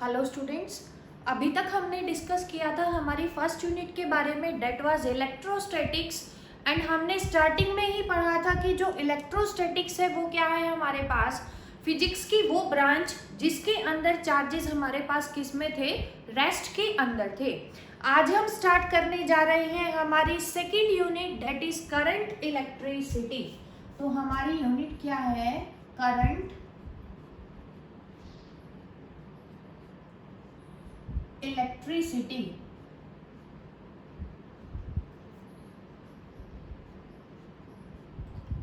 Hello students, अभी तक हमने डिस्कस किया था हमारी फर्स्ट यूनिट के बारे में, डेट वाज इलेक्ट्रोस्टैटिक्स। एंड हमने स्टार्टिंग में ही पढ़ा था कि जो इलेक्ट्रोस्टैटिक्स है वो क्या है, हमारे पास फिजिक्स की वो ब्रांच जिसके अंदर चार्जेस हमारे पास किस में थे, रेस्ट के अंदर थे। आज हम स्टार्ट करने जा रहे हैं हमारी second unit, that is current electricity. तो हमारी यूनिट क्या है, करंट इलेक्ट्रिसिटी।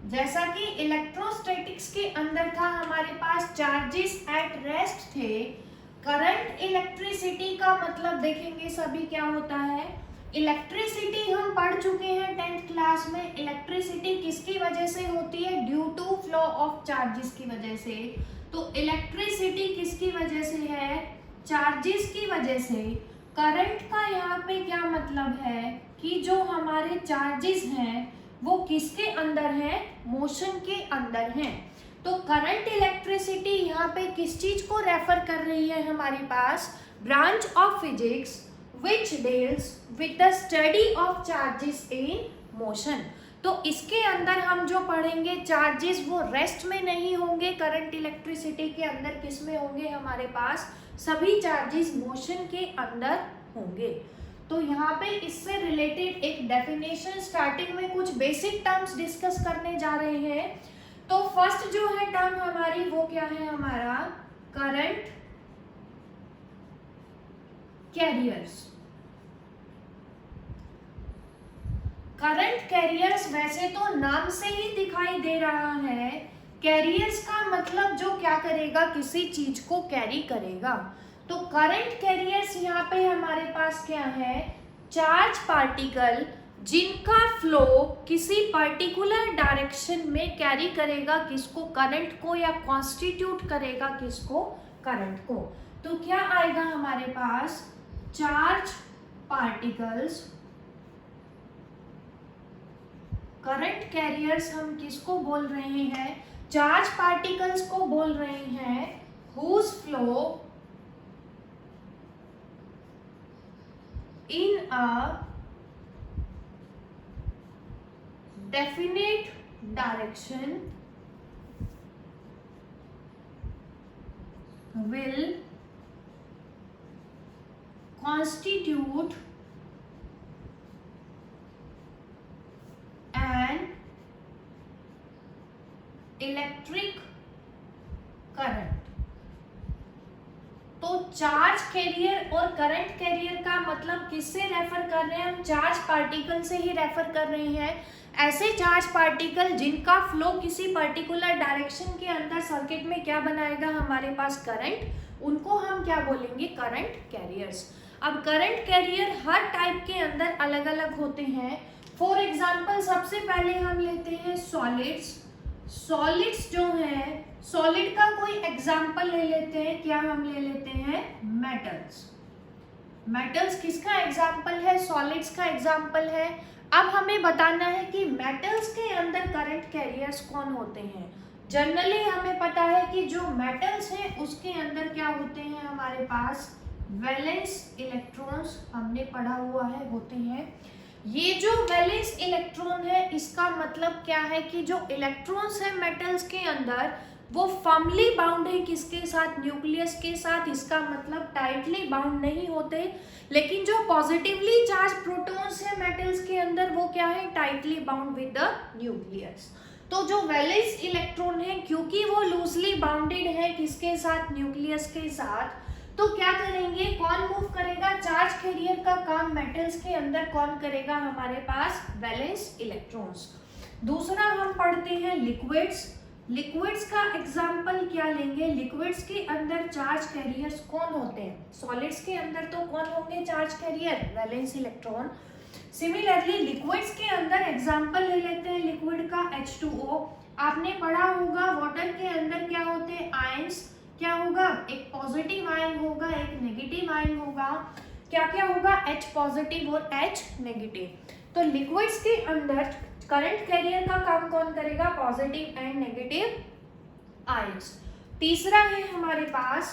जैसा कि इलेक्ट्रोस्टैटिक्स के अंदर था हमारे पास चार्जेस एट रेस्ट थे, करंट इलेक्ट्रिसिटी का मतलब देखेंगे सभी क्या होता है। इलेक्ट्रिसिटी हम पढ़ चुके हैं 10th क्लास में। इलेक्ट्रिसिटी किसकी वजह से होती है, due to flow of charges की वजह से। तो इलेक्ट्रिसिटी किसकी वजह से है, चार्जेस की वजह से। करंट का यहाँ पे क्या मतलब है कि जो हमारे चार्जेस हैं वो किसके अंदर है, मोशन के अंदर हैं। तो करंट इलेक्ट्रिसिटी यहाँ पे किस चीज को रेफर कर रही है, हमारे पास branch of physics which deals with the study of charges in motion. तो इसके अंदर हम जो पढ़ेंगे चार्जेस वो रेस्ट में नहीं होंगे, करंट इलेक्ट्रिसिटी के अंदर किस में होंगे, हमारे पास सभी चार्जेस मोशन के अंदर होंगे। तो यहाँ पे इससे रिलेटेड एक डेफिनेशन स्टार्टिंग में कुछ बेसिक टर्म्स डिस्कस करने जा रहे हैं। तो फर्स्ट जो है टर्म हमारी वो क्या है, हमारा करंट कैरियर्स। करंट कैरियर्स वैसे तो नाम से ही दिखाई दे रहा है, कैरियर्स का मतलब जो क्या करेगा, किसी चीज को कैरी करेगा। तो करंट कैरियर्स यहाँ पे हमारे पास क्या है, चार्ज पार्टिकल जिनका फ्लो किसी पर्टिकुलर डायरेक्शन में कैरी करेगा किसको, करंट को, या कॉन्स्टिट्यूट करेगा किसको, करंट को। तो क्या आएगा हमारे पास, चार्ज पार्टिकल्स। करंट कैरियर्स हम किसको बोल रहे हैं, चार्ज पार्टिकल्स को बोल रहे हैं, whose flow in a definite direction will constitute an electric current। तो चार्ज कैरियर और करंट कैरियर का मतलब किससे रेफर कर रहे हैं हम, चार्ज पार्टिकल से ही रेफर कर रहे हैं। ऐसे चार्ज पार्टिकल जिनका फ्लो किसी पर्टिकुलर डायरेक्शन के अंदर सर्किट में क्या बनाएगा, हमारे पास करंट, उनको हम क्या बोलेंगे, करंट कैरियर्स। अब करंट कैरियर हर टाइप के अंदर अलग अलग होते हैं। फॉर एग्जाम्पल सबसे पहले हम लेते हैं सॉलिड्स। सॉलिड्स जो है, सॉलिड का कोई एग्जाम्पल ले लेते हैं, क्या हम ले लेते हैं, मेटल्स। मेटल्स किसका एग्जाम्पल है, सॉलिड्स का एग्जाम्पल है। अब हमें बताना है कि मेटल्स के अंदर करंट कैरियर्स कौन होते हैं। जनरली हमें पता है कि जो मेटल्स हैं उसके अंदर क्या होते हैं, हमारे पास वैलेंस इलेक्ट्रॉन्स, हमने पढ़ा हुआ है, होते हैं। ये जो वैलेंस इलेक्ट्रॉन है इसका मतलब क्या है कि जो इलेक्ट्रॉन्स है मेटल्स के अंदर वो फर्मली बाउंड है किसके साथ, न्यूक्लियस के साथ। इसका मतलब टाइटली बाउंड नहीं होते। लेकिन जो पॉजिटिवली चार्ज प्रोटॉन्स है मेटल्स के अंदर वो क्या है, tightly bound with the nucleus. तो जो वैलेंस इलेक्ट्रॉन है क्योंकि वो लूजली बाउंडेड है किसके साथ, न्यूक्लियस के साथ, तो क्या करेंगे, कौन मूव करेगा, चार्ज कैरियर का काम मेटल्स के अंदर कौन करेगा, हमारे पास वैलेंस इलेक्ट्रॉन्स। दूसरा हम पढ़ते हैं लिक्विड्स। लिक्विड्स का एग्जाम्पल क्या लेंगे, लिक्विड्स के अंदर चार्ज कैरियर्स कौन होते हैं, सॉलिड्स के अंदर तो कौन होंगे charge carrier, valence electron. Similarly liquids के अंदर एग्जाम्पल ले लेते हैं लिक्विड का H2O। आपने पढ़ा होगा वाटर के अंदर क्या होते हैं, आयंस। क्या होगा, एक पॉजिटिव आयन होगा, एक नेगेटिव आयन होगा। क्या क्या होगा, H पॉजिटिव और H नेगेटिव। तो लिक्विड्स के अंदर करंट कैरियर का काम कौन करेगा, पॉजिटिव एंड नेगेटिव आयंस। तीसरा है हमारे पास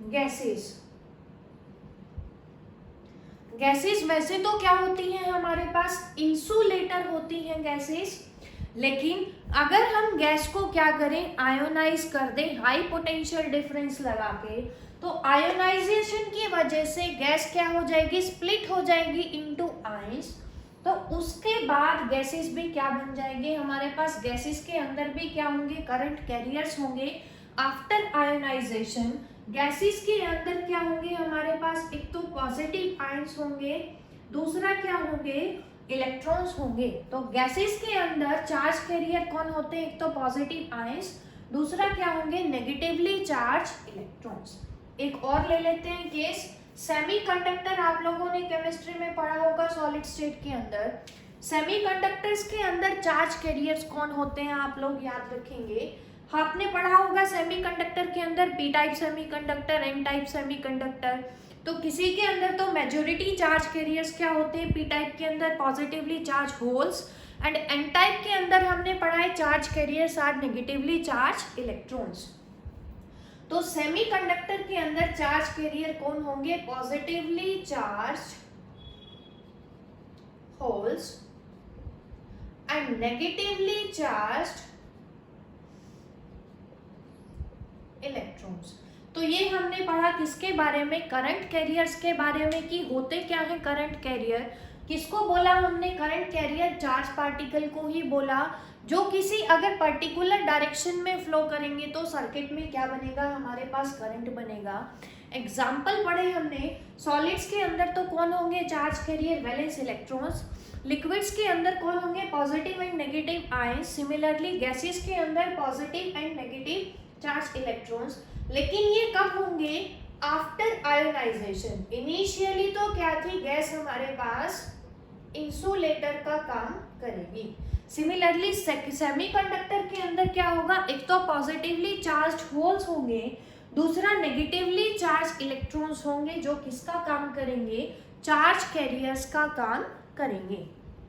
गैसेस। गैसेस वैसे तो क्या होती हैं हमारे पास, इंसुलेटर होती हैं गैसेस, लेकिन अगर हम गैस को क्या करें, आयोनाइज कर दें हाई पोटेंशियल डिफरेंस लगा के, तो आयोनाइजेशन की वजह से गैस क्या हो जाएगी, स्प्लिट हो जाएगी इनटू आयंस। तो उसके बाद गैसेस भी क्या बन जाएंगे हमारे पास, गैसेस के अंदर भी क्या होंगे, करंट कैरियर्स होंगे। आफ्टर आयोनाइजेशन गैसेस के अंदर क्या होंगे हमारे पास, एक तो पॉजिटिव आयंस होंगे, दूसरा क्या होंगे, इलेक्ट्रॉन्स होंगे। तो गैसेस के अंदर चार्ज कैरियर कौन होते हैं, एक तो पॉजिटिव आयंस, दूसरा क्या होंगे, नेगेटिवली चार्ज इलेक्ट्रॉन्स। एक और ले लेते हैं केस, सेमीकंडक्टर आप लोगों ने केमिस्ट्री में पढ़ा होगा सॉलिड स्टेट के अंदर। सेमीकंडक्टर्स के अंदर चार्ज कैरियर्स कौन होते हैं आप लोग याद रखेंगे, आपने पढ़ा होगा सेमीकंडक्टर के अंदर P type semiconductor, N type semiconductor. तो किसी के अंदर तो मेजॉरिटी चार्ज कैरियर्स क्या होते हैं, पी टाइप के अंदर positively charge holes, and N type के अंदर हमने पढ़ा है charge carriers are negatively charge electrons. तो सेमीकंडक्टर के अंदर चार्ज कैरियर कौन होंगे, positively charge holes and negatively charge electrons. तो ये हमने पढ़ा किसके बारे में, करंट कैरियर्स के बारे में, कि होते क्या है करंट कैरियर। किसको बोला हमने करंट कैरियर, चार्ज पार्टिकल को ही बोला, जो किसी अगर पर्टिकुलर डायरेक्शन में फ्लो करेंगे तो सर्किट में क्या बनेगा हमारे पास, करंट बनेगा। एग्जाम्पल पढ़े हमने, सॉलिड्स के अंदर तो कौन होंगे charge carrier, valence electrons. Liquids के अंदर कौन होंगे, positive and negative ions. Similarly gases के अंदर positive and negative charge electrons. लेकिन ये कब होंगे, आफ्टर आयोनाइजेशन। इनिशियली तो क्या थी गैस हमारे पास, इंसुलेटर का काम करेगी। सिमिलरली सेमीकंडक्टर के अंदर क्या होगा, एक तो पॉजिटिवली चार्ज होल्स होंगे, दूसरा नेगेटिवली चार्ज इलेक्ट्रॉन्स होंगे, जो किसका काम करेंगे, चार्ज कैरियर्स का काम करेंगे।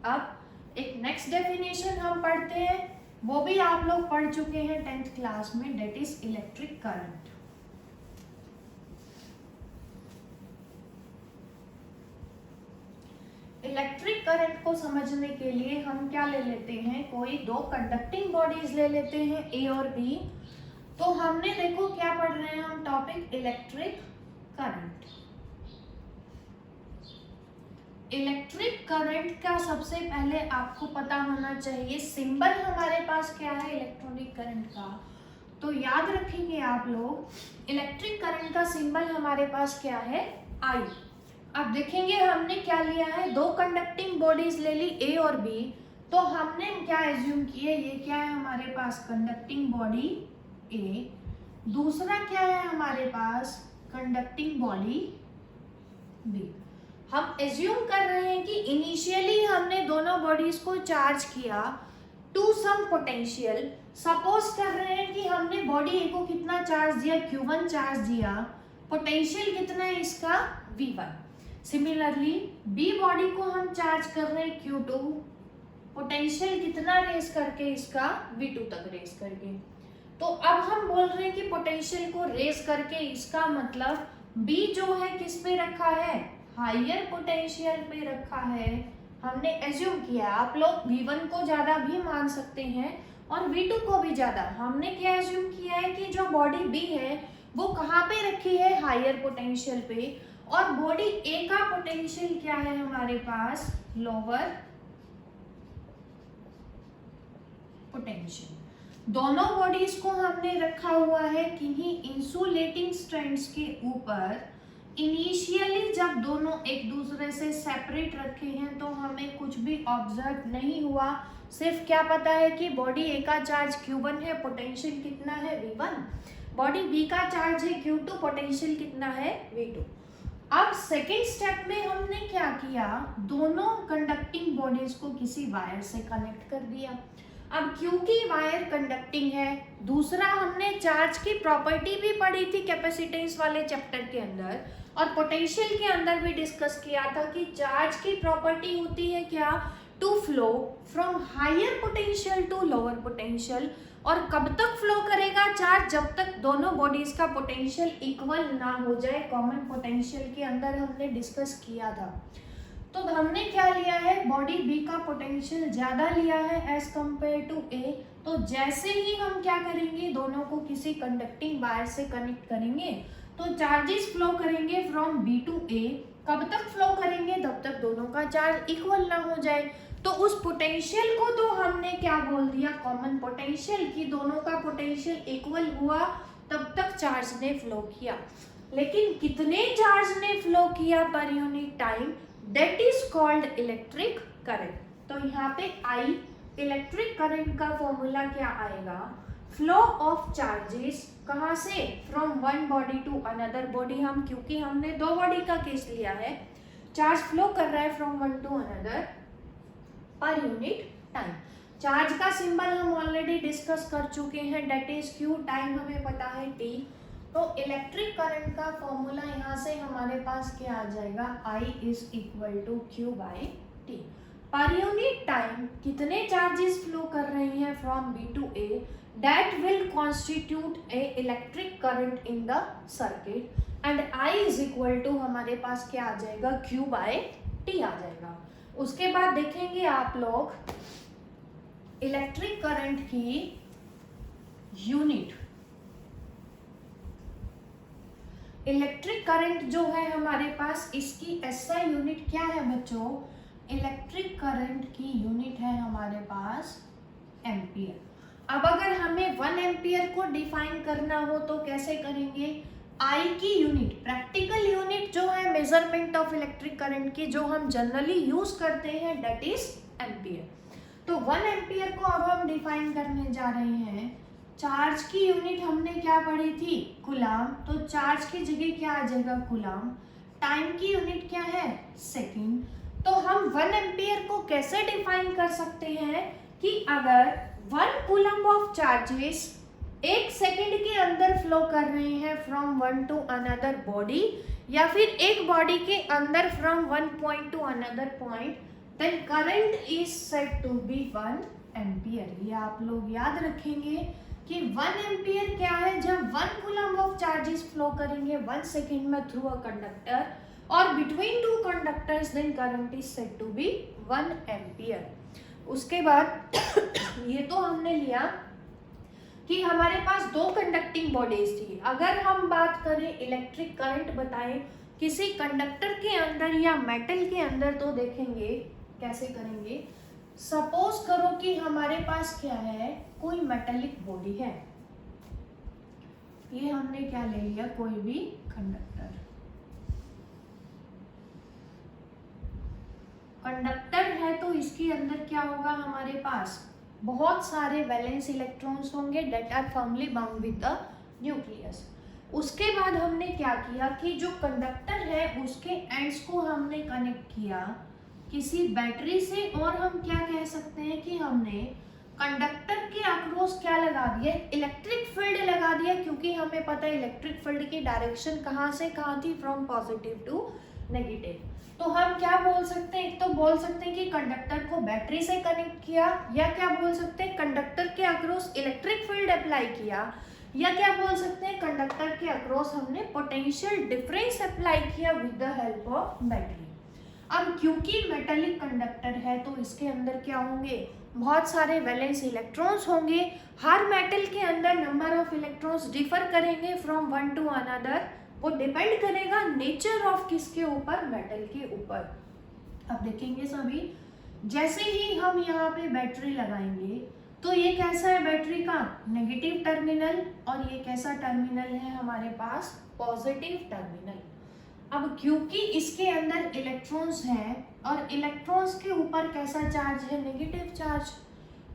अब एक नेक्स्ट डेफिनेशन हम पढ़ते हैं, वो भी आप लोग पढ़ चुके हैं 10th क्लास में, that is electric current. Electric current को समझने के लिए हम क्या ले लेते हैं, कोई दो कंडक्टिंग बॉडीज ले लेते हैं ए और बी। तो हमने देखो क्या पढ़ रहे हैं हम, topic electric current. Electric current का सबसे पहले आपको पता होना चाहिए सिंबल हमारे पास क्या है इलेक्ट्रॉनिक करंट का। तो याद रखेंगे आप लोग, इलेक्ट्रिक करंट का सिंबल हमारे पास क्या है, आई। अब देखेंगे हमने क्या लिया है, दो कंडक्टिंग बॉडीज ले ली ए और बी। तो हमने क्या एज्यूम किए, ये क्या है हमारे पास, कंडक्टिंग बॉडी ए, दूसरा क्या है हमारे पास, कंडक्टिंग बॉडी बी। हम एज्यूम कर रहे हैं कि इनिशियली हमने दोनों बॉडीज को चार्ज किया टू सम पोटेंशियल। सपोज कर रहे हैं कि हमने बॉडी ए को कितना चार्ज दिया, Q1 चार्ज दिया, पोटेंशियल कितना है इसका, V1। सिमिलरली बी बॉडी को हम चार्ज कर रहे हैं Q2, पोटेंशियल कितना रेज करके इसका, V2 तक रेज करके। तो अब हम बोल रहे हैं कि पोटेंशियल को रेज करके, इसका मतलब बी जो है किस पे रखा है, हायर पोटेंशियल पे रखा है। हमने एज्यूम किया, आप लोग V1 को ज्यादा भी मान सकते हैं और V2 को भी ज्यादा। हमने क्या एज्यूम किया है कि जो बॉडी B है वो कहाँ पे रखी है, हायर पोटेंशियल पे, और बॉडी A का पोटेंशियल क्या है हमारे पास, लोअर पोटेंशियल। दोनों बॉडीज को हमने रखा हुआ है किन्हीं इंसुलेटिंग स्ट्रैंड्स के ऊपर। इनिशियली जब दोनों एक दूसरे से सेपरेट रखे हैं तो हमें कुछ भी ऑब्जर्व नहीं हुआ, सिर्फ क्या पता है कि बॉडी ए का चार्ज Q1 है, पोटेंशियल कितना है, V1। बॉडी बी का चार्ज है Q2, पोटेंशियल कितना है, V2। अब सेकेंड स्टेप में हमने क्या किया, दोनों कंडक्टिंग बॉडीज को किसी वायर से कनेक्ट कर दिया। अब क्योंकि वायर कंडक्टिंग है, दूसरा हमने चार्ज की प्रॉपर्टी भी पढ़ी थी कैपेसिटेंस वाले चैप्टर के अंदर, और पोटेंशियल के अंदर भी डिस्कस किया था कि चार्ज की प्रॉपर्टी होती है क्या, to flow from higher potential to lower potential. और कब तक फ्लो करेगा चार्ज, जब तक दोनों बॉडीज का पोटेंशियल इक्वल ना हो जाए। कॉमन पोटेंशियल के अंदर हमने डिस्कस किया था। तो हमने क्या लिया है, बॉडी बी का पोटेंशियल ज़्यादा लिया है एज कंपेयर टू ए। तो जैसे ही हम क्या करेंगे, दोनों को किसी कंडक्टिंग वायर से कनेक्ट करेंगे तो चार्जेस फ्लो करेंगे फ्रॉम बी टू ए। कब तक फ्लो करेंगे, तब तक दोनों का चार्ज इक्वल ना हो जाए। तो उस पोटेंशियल को तो हमने क्या बोल दिया, कॉमन पोटेंशियल, कि दोनों का पोटेंशियल इक्वल हुआ तब तक चार्ज ने फ्लो किया। लेकिन कितने चार्ज ने फ्लो किया पर unit time, that is called electric current. तो यहाँ पे आई इलेक्ट्रिक करंट का फॉर्मूला क्या आएगा, फ्लो ऑफ चार्जेस कहाँ से, from one body to another body. हम क्योंकि हमने दो बॉडी का केस लिया है, चार्ज फ्लो कर रहा है फ्रॉम वन टू अनदर पर यूनिट टाइम। चार्ज का सिंबल हम ऑलरेडी डिस्कस कर चुके हैं, डेट इज क्यू, टाइम हमें पता है टी। तो इलेक्ट्रिक करंट का फॉर्मूला यहाँ से हमारे पास क्या आ जाएगा, I is equal to Q by T. Per unit time कितने चार्जेस फ्लो कर रही हैं from B to A, that will constitute a electric current in the circuit. And I is equal to हमारे पास क्या आ जाएगा, क्यू बाई टी आ जाएगा। उसके बाद देखेंगे आप लोग इलेक्ट्रिक करंट की यूनिट। इलेक्ट्रिक करंट जो है हमारे पास, इसकी एसआई यूनिट क्या है बच्चों, इलेक्ट्रिक करंट की यूनिट है हमारे पास एम्पियर। अब अगर हमें 1 एम्पियर को डिफाइन करना हो तो कैसे करेंगे, आई की यूनिट, प्रैक्टिकल यूनिट जो है मेजरमेंट ऑफ इलेक्ट्रिक करंट की, जो हम जनरली यूज करते हैं, दैट इज एम्पियर। तो 1 एम्पियर को अब हम डिफाइन करने जा रहे हैं। चार्ज की यूनिट हमने क्या पढ़ी थी, कूलाम, तो चार्ज की जगह क्या आ जाएगा, कूलाम। टाइम की यूनिट क्या है, सेकंड। तो हम 1 एम्पियर को कैसे डिफाइन कर सकते हैं कि अगर 1 कूलम ऑफ चार्जेस 1 सेकंड के अंदर फ्लो कर रहे हैं from one to another body, या फिर एक बॉडी के अंदर from one point to another point, then current is said to be 1 ampere. ये आप लोग याद रखेंगे कि 1 एम्पियर क्या है, जब 1 कूलम ऑफ चार्जेस फ्लो करेंगे 1 सेकेंड में थ्रू अ कंडक्टर और between two conductors, then current is said to be 1 ampere. उसके बाद ये तो हमने लिया कि हमारे पास 2 कंडक्टिंग बॉडीज थी। अगर हम बात करें इलेक्ट्रिक करंट बताएं किसी कंडक्टर के अंदर या मेटल के अंदर, तो देखेंगे कैसे करेंगे। सपोज करो कि हमारे पास क्या है, कोई मेटेलिक बॉडी है, ये हमने क्या ले लिया, कोई भी कंडक्टर। कंडक्टर है तो इसके अंदर क्या होगा, हमारे पास बहुत सारे वैलेंस इलेक्ट्रॉन्स होंगे that are firmly bound with the nucleus. उसके बाद हमने क्या किया कि जो कंडक्टर है उसके एंड्स को हमने कनेक्ट किया किसी बैटरी से, और हम क्या कह सकते हैं कि हमने कंडक्टर के अक्रॉस क्या लगा दिया, इलेक्ट्रिक फील्ड लगा दिया, क्योंकि हमें पता है इलेक्ट्रिक फील्ड की डायरेक्शन कहाँ से कहाँ थी, फ्रॉम पॉजिटिव टू नेगेटिव। तो हम क्या बोल सकते हैं, एक तो बोल सकते हैं कि कंडक्टर को बैटरी से कनेक्ट किया, या क्या बोल सकते हैं कंडक्टर के अक्रॉस इलेक्ट्रिक फील्ड अप्लाई किया, या क्या बोल सकते हैं कंडक्टर के अक्रॉस हमने पोटेंशियल डिफरेंस अप्लाई किया with the help of battery. अब क्योंकि मेटेलिक कंडक्टर है तो इसके अंदर क्या होंगे, बहुत सारे वैलेंस इलेक्ट्रॉन्स होंगे। हर मेटल के अंदर नंबर ऑफ इलेक्ट्रॉन्स डिफर करेंगे फ्रॉम वन टू अनदर, वो डिपेंड करेगा नेचर ऑफ किसके ऊपर, मेटल के ऊपर। अब देखेंगे सभी, जैसे ही हम यहाँ पे बैटरी लगाएंगे तो ये कैसा है बैटरी का, नेगेटिव टर्मिनल, और ये कैसा टर्मिनल है हमारे पास, पॉजिटिव टर्मिनल। अब क्योंकि इसके अंदर इलेक्ट्रॉन्स हैं और इलेक्ट्रॉन्स के ऊपर कैसा चार्ज है, नेगेटिव चार्ज,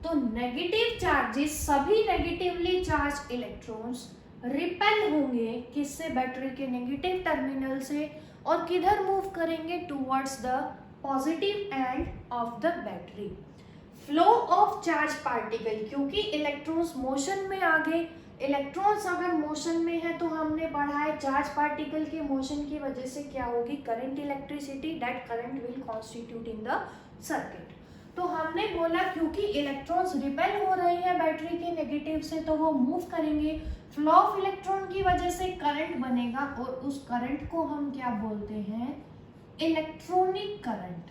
तो नेगेटिव चार्जेस, सभी नेगेटिवली चार्ज इलेक्ट्रॉन्स रिपेल होंगे किससे, बैटरी के नेगेटिव टर्मिनल से, और किधर मूव करेंगे, towards the positive end of the battery. Flow of charge particle, क्योंकि इलेक्ट्रॉन्स मोशन में आ गए, इलेक्ट्रॉन्स अगर मोशन में है तो हमने पढ़ा है चार्ज पार्टिकल के मोशन की वजह से क्या होगी, current electricity, that current will constitute in the circuit. तो हमने बोला क्योंकि इलेक्ट्रॉन्स रिपेल हो रहे हैं बैटरी के नेगेटिव से तो वो मूव करेंगे, फ्लो ऑफ इलेक्ट्रॉन की वजह से करंट बनेगा और उस करंट को हम क्या बोलते हैं, इलेक्ट्रॉनिक करंट।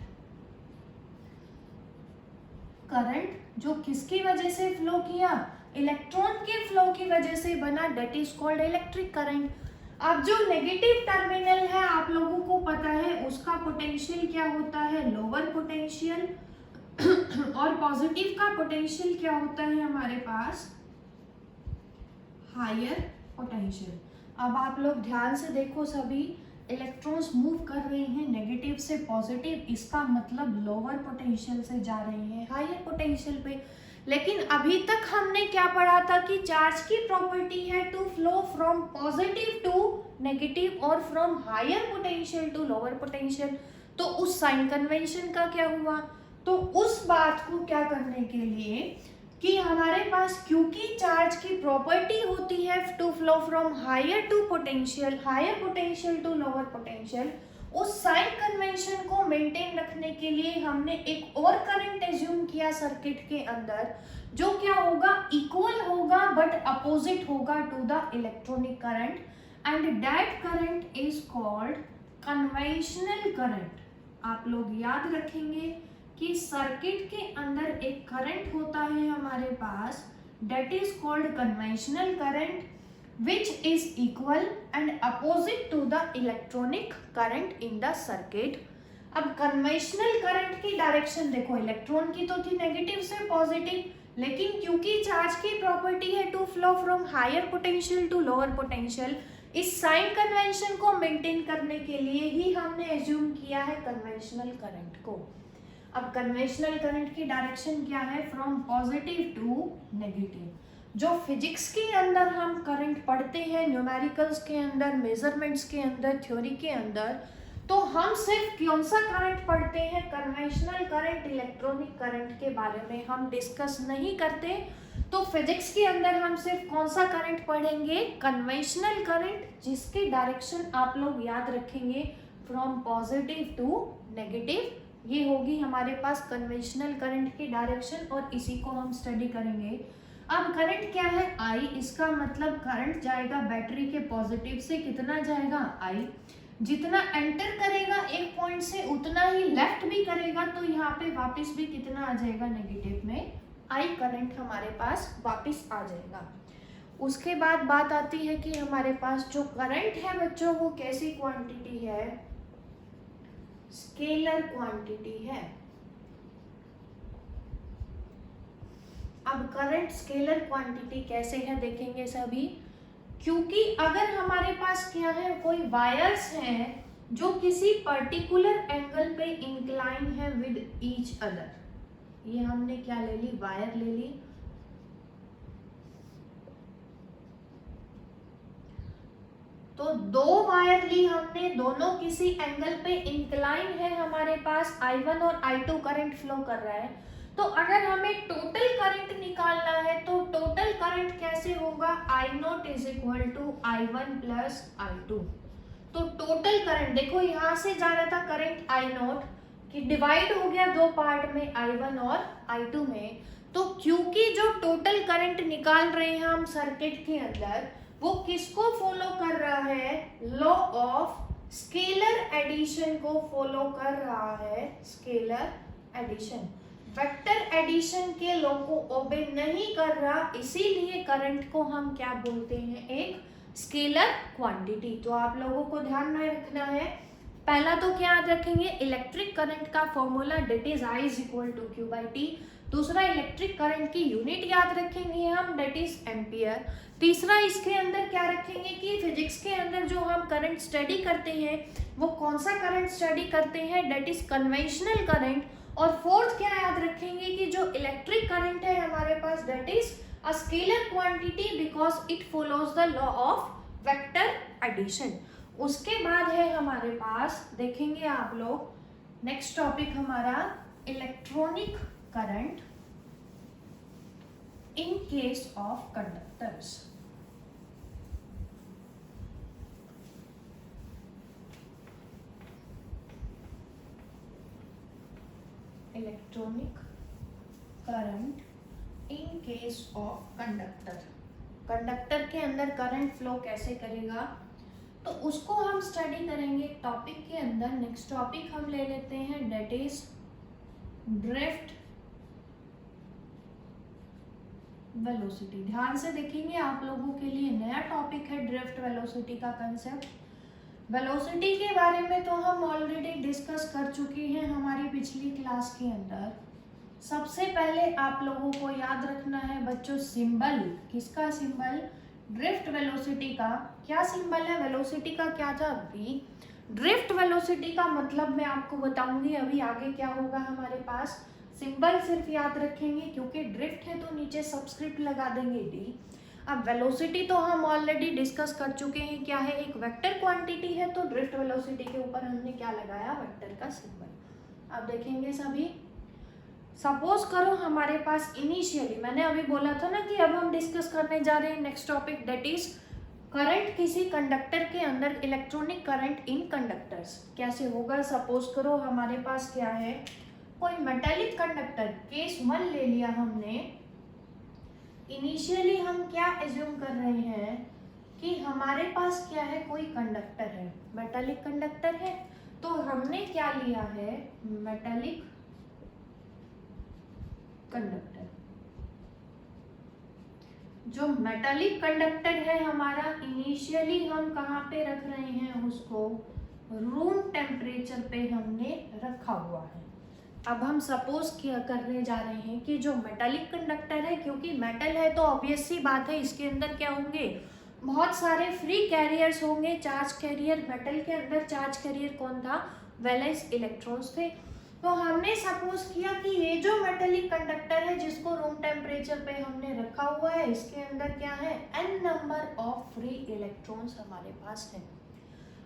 करंट जो किसकी वजह से फ्लो किया, इलेक्ट्रॉन के फ्लो की वजह से बना, that is called electric current. अब जो नेगेटिव टर्मिनल है आप लोगों को पता है उसका पोटेंशियल क्या होता है, लोअर पोटेंशियल, और पॉजिटिव का पोटेंशियल क्या होता है हमारे पास, हायर पोटेंशियल। अब आप लोग ध्यान से देखो, सभी इलेक्ट्रॉन्स मूव कर रहे हैं नेगेटिव से पॉजिटिव, इसका मतलब लोअर पोटेंशियल से जा रहे हैं हायर पोटेंशियल पे। लेकिन अभी तक हमने क्या पढ़ा था कि चार्ज की प्रॉपर्टी है to flow from positive to negative और from higher potential to lower potential. तो उस साइन कन्वेंशन का क्या हुआ, तो उस बात को क्या करने के लिए कि हमारे पास क्योंकि चार्ज की प्रॉपर्टी होती है to flow from higher to potential, higher potential to lower potential, उस साइन कन्वेंशन को मेंटेन रखने के लिए हमने एक और करंट एज्यूम किया सर्किट के अंदर, जो क्या होगा, इक्वल होगा बट अपोजिट होगा to the electronic current, and that current is called conventional current. आप लोग याद रखेंगे कि सर्किट के अंदर एक करंट होता है हमारे पास, that is called conventional current, which is equal and opposite to the electronic current in the circuit। अब कन्वेंशनल करंट की डायरेक्शन देखो, इलेक्ट्रॉन की तो थी नेगेटिव से पॉजिटिव, लेकिन क्योंकि चार्ज की प्रॉपर्टी है to flow from higher potential to lower potential, इस साइन कन्वेंशन को मेंटेन करने के लिए ही हमने एज्यूम किया है कन्वेंशनल करंट को। अब कन्वेंशनल करंट की डायरेक्शन क्या है, फ्रॉम पॉजिटिव टू नेगेटिव। जो फिजिक्स के अंदर हम करंट पढ़ते हैं, न्यूमेरिकल्स के अंदर, मेजरमेंट्स के अंदर, थ्योरी के अंदर, तो हम सिर्फ कौन सा करंट पढ़ते हैं, कन्वेंशनल करंट, इलेक्ट्रॉनिक करंट के बारे में हम डिस्कस नहीं करते। तो फिजिक्स के अंदर हम सिर्फ कौन सा करंट पढ़ेंगे, कन्वेंशनल करंट, जिसकी डायरेक्शन आप लोग याद रखेंगे फ्रॉम पॉजिटिव टू नेगेटिव। ये होगी हमारे पास कन्वेंशनल करंट की डायरेक्शन और इसी को हम स्टडी करेंगे। अब करंट क्या है, आई, इसका मतलब करंट जाएगा बैटरी के पॉजिटिव से, कितना जाएगा, आई, जितना एंटर करेगा एक पॉइंट से उतना ही लेफ्ट भी करेगा, तो यहाँ पे वापस भी कितना आ जाएगा, नेगेटिव में आई करंट हमारे पास वापस आ जाएगा। उसके बाद बात आती है कि हमारे पास जो करंट है बच्चों, वो कैसी क्वांटिटी है, स्केलर क्वांटिटी है। अब करंट स्केलर क्वांटिटी कैसे है देखेंगे सभी, क्योंकि अगर हमारे पास क्या है, कोई वायर्स हैं जो किसी पर्टिकुलर एंगल पे इंक्लाइन है विद ईच अदर, ये हमने क्या ले ली, वायर ले ली, तो दो वायर ली हमने, दोनों किसी एंगल पे इंक्लाइन है, हमारे पास I1 और I2 करंट फ्लो कर रहा है। तो अगर हमें टोटल करंट निकालना है तो टोटल करंट कैसे होगा, I0 is equal to I1 plus I2। तो टोटल करंट देखो, यहाँ से जा रहा था करंट I0 कि डिवाइड हो गया दो पार्ट में, I1 और I2 में। तो क्योंकि जो टोटल करंट निकाल रहे हैं हम सर्किट के अंदर, वो किसको फॉलो कर रहा है, लॉ ऑफ स्केलर एडिशन को फॉलो कर रहा है, स्केलर एडिशन, वेक्टर एडिशन के लॉ को ओबे नहीं कर रहा, इसीलिए करंट को हम क्या बोलते हैं, एक स्केलर क्वांटिटी। तो आप लोगों को ध्यान में रखना है, पहला तो क्या याद रखेंगे, इलेक्ट्रिक करंट का formula that is I is equal to Q by T। दूसरा, इलेक्ट्रिक करंट की यूनिट याद रखेंगे हम, डेट इज एम्पियर। तीसरा, इसके अंदर क्या रखेंगे कि फिजिक्स के अंदर जो हम करंट स्टडी करते हैं वो कौन सा करंट स्टडी करते हैं, डेट इज कन्वेंशनल करंट। और फोर्थ क्या याद रखेंगे कि जो इलेक्ट्रिक करंट है हमारे पास, that is a scalar quantity because it follows the law of vector addition. उसके बाद है हमारे पास, देखेंगे आप लोग, नेक्स्ट टॉपिक हमारा electronic current in case of conductors. Electronic current in case of conductor. Conductor के अंदर करंट फ्लो कैसे करेगा, तो उसको हम स्टडी करेंगे टॉपिक के अंदर। नेक्स्ट टॉपिक हम ले लेते हैं, डेट इज ड्रिफ्ट वेलोसिटी। ध्यान से देखेंगे, आप लोगों के लिए नया टॉपिक है ड्रिफ्ट वेलोसिटी का कंसेप्ट। वेलोसिटी के बारे में तो हम ऑलरेडी डिस्कस कर चुके हैं हमारी पिछली क्लास के अंदर। सबसे पहले आप लोगों को याद रखना है बच्चों, सिंबल, किसका सिंबल, ड्रिफ्ट वेलोसिटी का। क्या सिंबल है वेलोसिटी का, क्या था अभी, ड्रिफ्ट वेलोसिटी का मतलब मैं आपको बताऊंगी अभी आगे क्या होगा हमारे पास। सिंबल सिर्फ याद रखेंगे, क्योंकि ड्रिफ्ट है तो नीचे सबस्क्रिप्ट लगा देंगे डी। अब वेलोसिटी तो हम ऑलरेडी डिस्कस कर चुके हैं, क्या है, एक वेक्टर क्वांटिटी है, तो ड्रिफ्ट वेलोसिटी के ऊपर हमने क्या लगाया, वेक्टर का सिंबल। अब देखेंगे सभी, सपोज करो हमारे पास इनिशियली, मैंने अभी बोला था ना कि अब हम डिस्कस करने जा रहे हैं next topic, that is current किसी कंडक्टर के अंदर, इलेक्ट्रॉनिक करंट इन कंडक्टर्स कैसे होगा। सपोज करो हमारे पास क्या है, कोई मेटालिक कंडक्टर, केस 1 ले लिया हमने। इनिशियली हम क्या एज्यूम कर रहे हैं कि हमारे पास क्या है, कोई कंडक्टर है, मेटालिक कंडक्टर है, तो हमने क्या लिया है, मेटालिक कंडक्टर। जो मेटालिक कंडक्टर है हमारा, इनिशियली हम कहाँ पे रख रहे हैं उसको, रूम टेम्परेचर पे हमने रखा हुआ है। अब हम सपोज क्या करने जा रहे हैं कि जो मेटालिक कंडक्टर है, क्योंकि मेटल है तो ऑब्वियस सी बात है इसके अंदर क्या होंगे, बहुत सारे फ्री कैरियर्स होंगे, चार्ज कैरियर। मेटल के अंदर चार्ज कैरियर कौन था, वैलेंस इलेक्ट्रॉन्स थे। तो हमने सपोज किया कि ये जो मेटालिक कंडक्टर है जिसको रूम टेम्परेचर पे हमने रखा हुआ है, इसके अंदर क्या है, n number of free electrons हमारे पास है।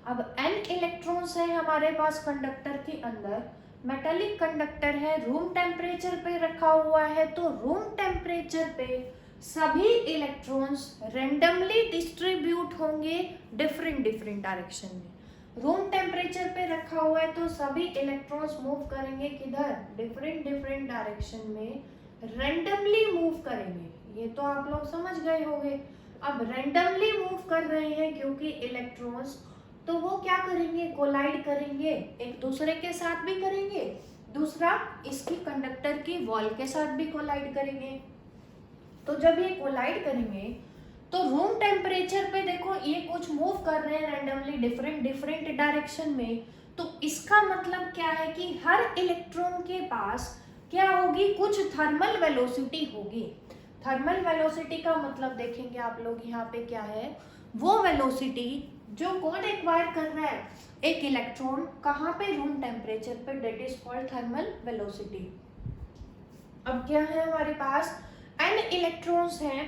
अब n इलेक्ट्रॉन्स है हमारे पास कंडक्टर के अंदर, मेटालिक कंडक्टर है, रूम टेम्परेचर पे रखा हुआ है, तो रूम टेम्परेचर पे सभी इलेक्ट्रॉन्स रेंडमली डिस्ट्रीब्यूट होंगे डिफरेंट डायरेक्शन में। रूम टेम्परेचर पे रखा हुआ है तो सभी इलेक्ट्रॉन्स मूव करेंगे किधर, डिफरेंट डायरेक्शन में, रेंडमली मूव करेंगे। ये तो आप लोग समझ गए होंगे। अब रेंडमली मूव कर रहे हैं क्योंकि इलेक्ट्रॉन्स, तो वो क्या करेंगे, कोलाइड करेंगे, एक दूसरे के साथ भी करेंगे, दूसरा इसकी कंडक्टर की वॉल के साथ भी कोलाइड करेंगे। तो जब ये कोलाइड करेंगे तो रूम टेम्परेचर पे देखो ये कुछ मूव कर रहे हैं रैंडमली डिफरेंट डायरेक्शन में, तो इसका मतलब क्या है कि हर इलेक्ट्रॉन के पास क्या होगी, कुछ थर्मल वेलोसिटी होगी। थर्मल वेलोसिटी का मतलब देखेंगे आप लोग यहाँ पे क्या है, वो वेलोसिटी जो कौन एक्वायर कर रहा है, एक इलेक्ट्रॉन, कहाँ पे, रूम टेम्परेचर पे, that is called thermal velocity. अब क्या है हमारे पास, n इलेक्ट्रॉन्स हैं,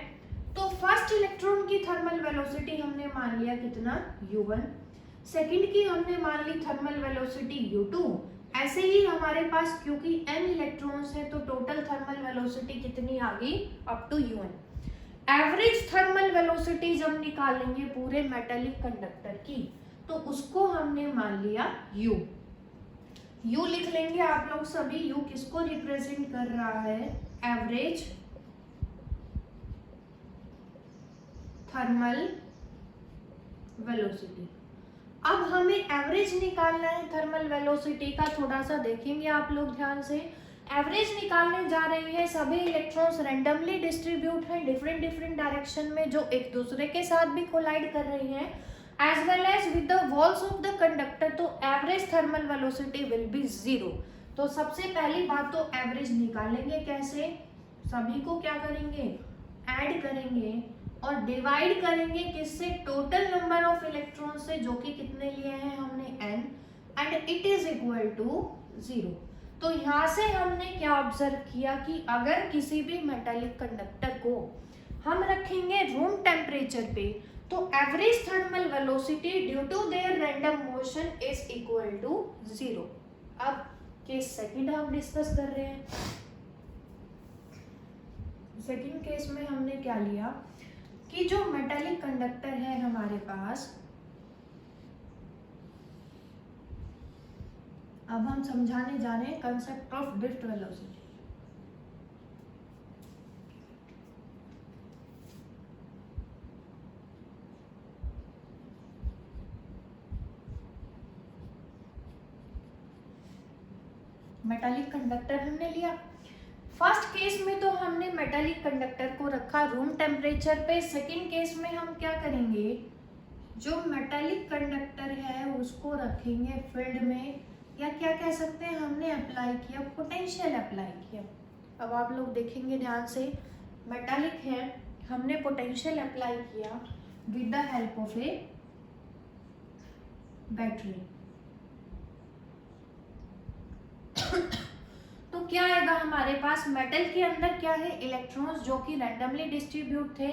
तो फर्स्ट इलेक्ट्रॉन की थर्मल वेलोसिटी हमने मान लिया कितना, u1, सेकंड की हमने मान ली थर्मल वेलोसिटी u2। ऐसे ही हमारे पास क्योंकि n इलेक्ट्रॉन्स है तो टोटल थर्मल वेलोसिटी कितनी आ गई, up to un। Average thermal velocity जब निकालेंगे पूरे मेटालिक कंडक्टर की, तो उसको हमने मान लिया u। u लिख लेंगे आप लोग सभी, u किसको रिप्रेजेंट कर रहा है, एवरेज थर्मल वेलोसिटी। अब हमें एवरेज निकालना है थर्मल वेलोसिटी का, थोड़ा सा देखेंगे आप लोग ध्यान से। एवरेज निकालने जा रहे हैं, सभी इलेक्ट्रॉन्स रैंडमली डिस्ट्रीब्यूट हैं डिफरेंट डायरेक्शन में, जो एक दूसरे के साथ भी कोलाइड कर रही हैं, as well as with the walls of the conductor, तो average thermal velocity will be 0। तो सबसे पहली बात तो एवरेज निकालेंगे कैसे, सभी को क्या करेंगे, ऐड करेंगे और डिवाइड करेंगे किससे, टोटल नंबर ऑफ इलेक्ट्रॉन से, जो कि कितने लिए हैं हमने n, and it is equal to 0। तो यहाँ से हमने क्या ऑब्जर्व किया कि अगर किसी भी मेटालिक कंडक्टर को हम रखेंगे रूम टेम्परेचर पे, तो average thermal velocity due to their random motion is equal to 0। अब केस सेकंड हम डिस्कस कर रहे हैं। सेकंड केस में हमने क्या लिया कि जो मेटालिक कंडक्टर है हमारे पास, अब हम समझाने जा रहे हैं concept of drift velocity. Metallic conductor हमने लिया। फर्स्ट केस में तो हमने मेटालिक कंडक्टर को रखा रूम टेम्परेचर पे। सेकंड केस में हम क्या करेंगे, जो मेटालिक कंडक्टर है उसको रखेंगे फील्ड में, या क्या कह सकते हैं, हमने अप्लाई किया, पोटेंशियल अप्लाई किया। अब आप लोग देखेंगे ध्यान से, मेटालिक है, हमने पोटेंशियल अप्लाई किया with the help of A battery. तो क्या आएगा हमारे पास, मेटल के अंदर क्या है, इलेक्ट्रॉन्स जो कि रैंडमली डिस्ट्रीब्यूट थे।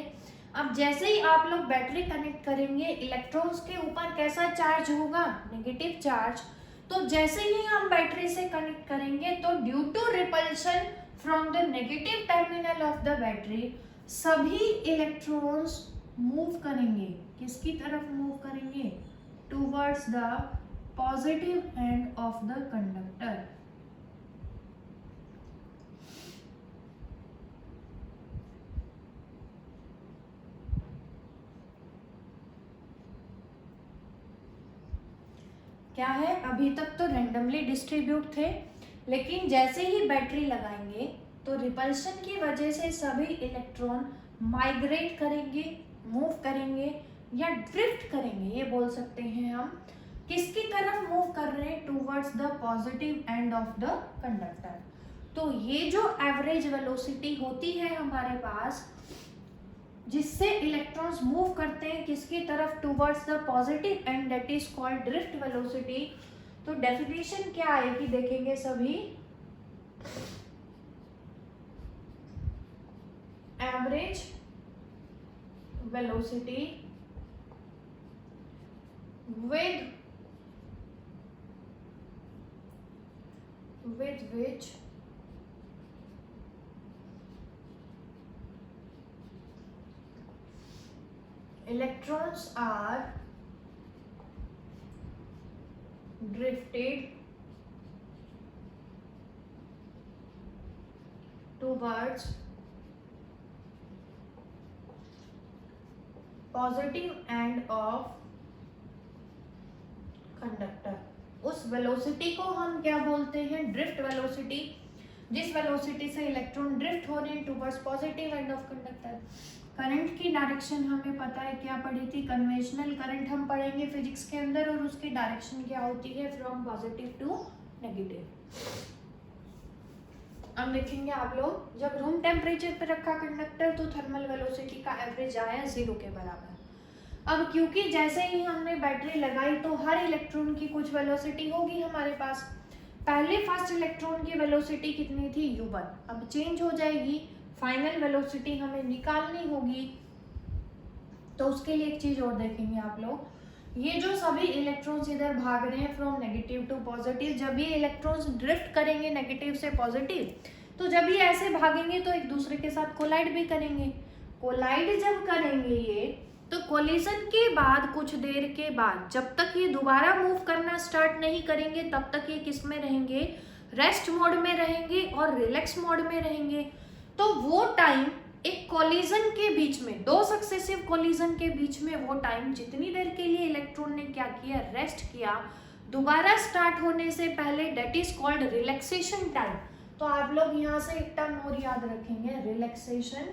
अब जैसे ही आप लोग बैटरी कनेक्ट करेंगे, इलेक्ट्रॉन्स के ऊपर कैसा चार्ज होगा, नेगेटिव चार्ज। तो जैसे ही हम बैटरी से कनेक्ट करेंगे तो due to repulsion from the negative terminal of the battery, सभी इलेक्ट्रॉन्स मूव करेंगे, किसकी तरफ मूव करेंगे, towards the positive end of the conductor. क्या है, अभी तक तो रैंडमली डिस्ट्रीब्यूट थे, लेकिन जैसे ही बैटरी लगाएंगे तो रिपल्शन की वजह से सभी इलेक्ट्रॉन माइग्रेट करेंगे, मूव करेंगे या ड्रिफ्ट करेंगे, ये बोल सकते हैं हम। किसकी तरफ मूव कर रहे हैं, towards the positive end of the conductor. तो ये जो एवरेज वेलोसिटी होती है हमारे पास, जिससे इलेक्ट्रॉन्स मूव करते हैं किसकी तरफ, towards the positive and, that is called drift velocity. तो डेफिनेशन क्या आएगी देखेंगे सभी, average velocity with which electrons are drifted towards positive end of conductor. उस वेलोसिटी को हम क्या बोलते हैं, ड्रिफ्ट वेलोसिटी। जिस वेलोसिटी से इलेक्ट्रॉन ड्रिफ्ट हो रहे हैं towards positive end of conductor. Current की डायरेक्शन हमें पता है, क्या पढ़ी थी, कन्वेंशनल करंट हम पढ़ेंगे फिजिक्स के अंदर, और उसकी डायरेक्शन क्या होती है, फ्रॉम पॉजिटिव टू नेगेटिव। अब देखेंगे आप लोग, जब रूम टेम्परेचर पे रखा कंडक्टर तो थर्मल वेलोसिटी का एवरेज आया 0 के बराबर। अब क्योंकि जैसे ही हमने बैटरी लगाई तो हर इलेक्ट्रॉन की कुछ वेलोसिटी होगी हमारे पास। पहले फर्स्ट इलेक्ट्रॉन की वेलोसिटी कितनी थी, u1, अब चेंज हो जाएगी, फाइनल वेलोसिटी हमें निकालनी होगी। तो उसके लिए एक चीज और देखेंगे आप लोग, ये जो सभी इलेक्ट्रॉन्स इधर भाग रहे हैं फ्रॉम नेगेटिव टू पॉजिटिव, जब ये इलेक्ट्रॉन्स ड्रिफ्ट करेंगे नेगेटिव से पॉजिटिव, तो जब ये ऐसे भागेंगे तो एक दूसरे के साथ कोलाइड भी करेंगे। कोलाइड जब करेंगे ये, तो कोलिजन के बाद कुछ देर के बाद, जब तक ये दोबारा मूव करना स्टार्ट नहीं करेंगे तब तक ये किस में रहेंगे, रेस्ट मोड में रहेंगे और रिलैक्स मोड में रहेंगे। तो वो टाइम एक कोलिजन के बीच में, दो सक्सेसिव कोलिजन के बीच में, वो टाइम जितनी देर के लिए इलेक्ट्रॉन ने क्या किया, रेस्ट किया, दोबारा स्टार्ट होने से पहले, that is called relaxation time. तो आप लोग यहाँ से एक टर्म और याद रखेंगे, रिलैक्सेशन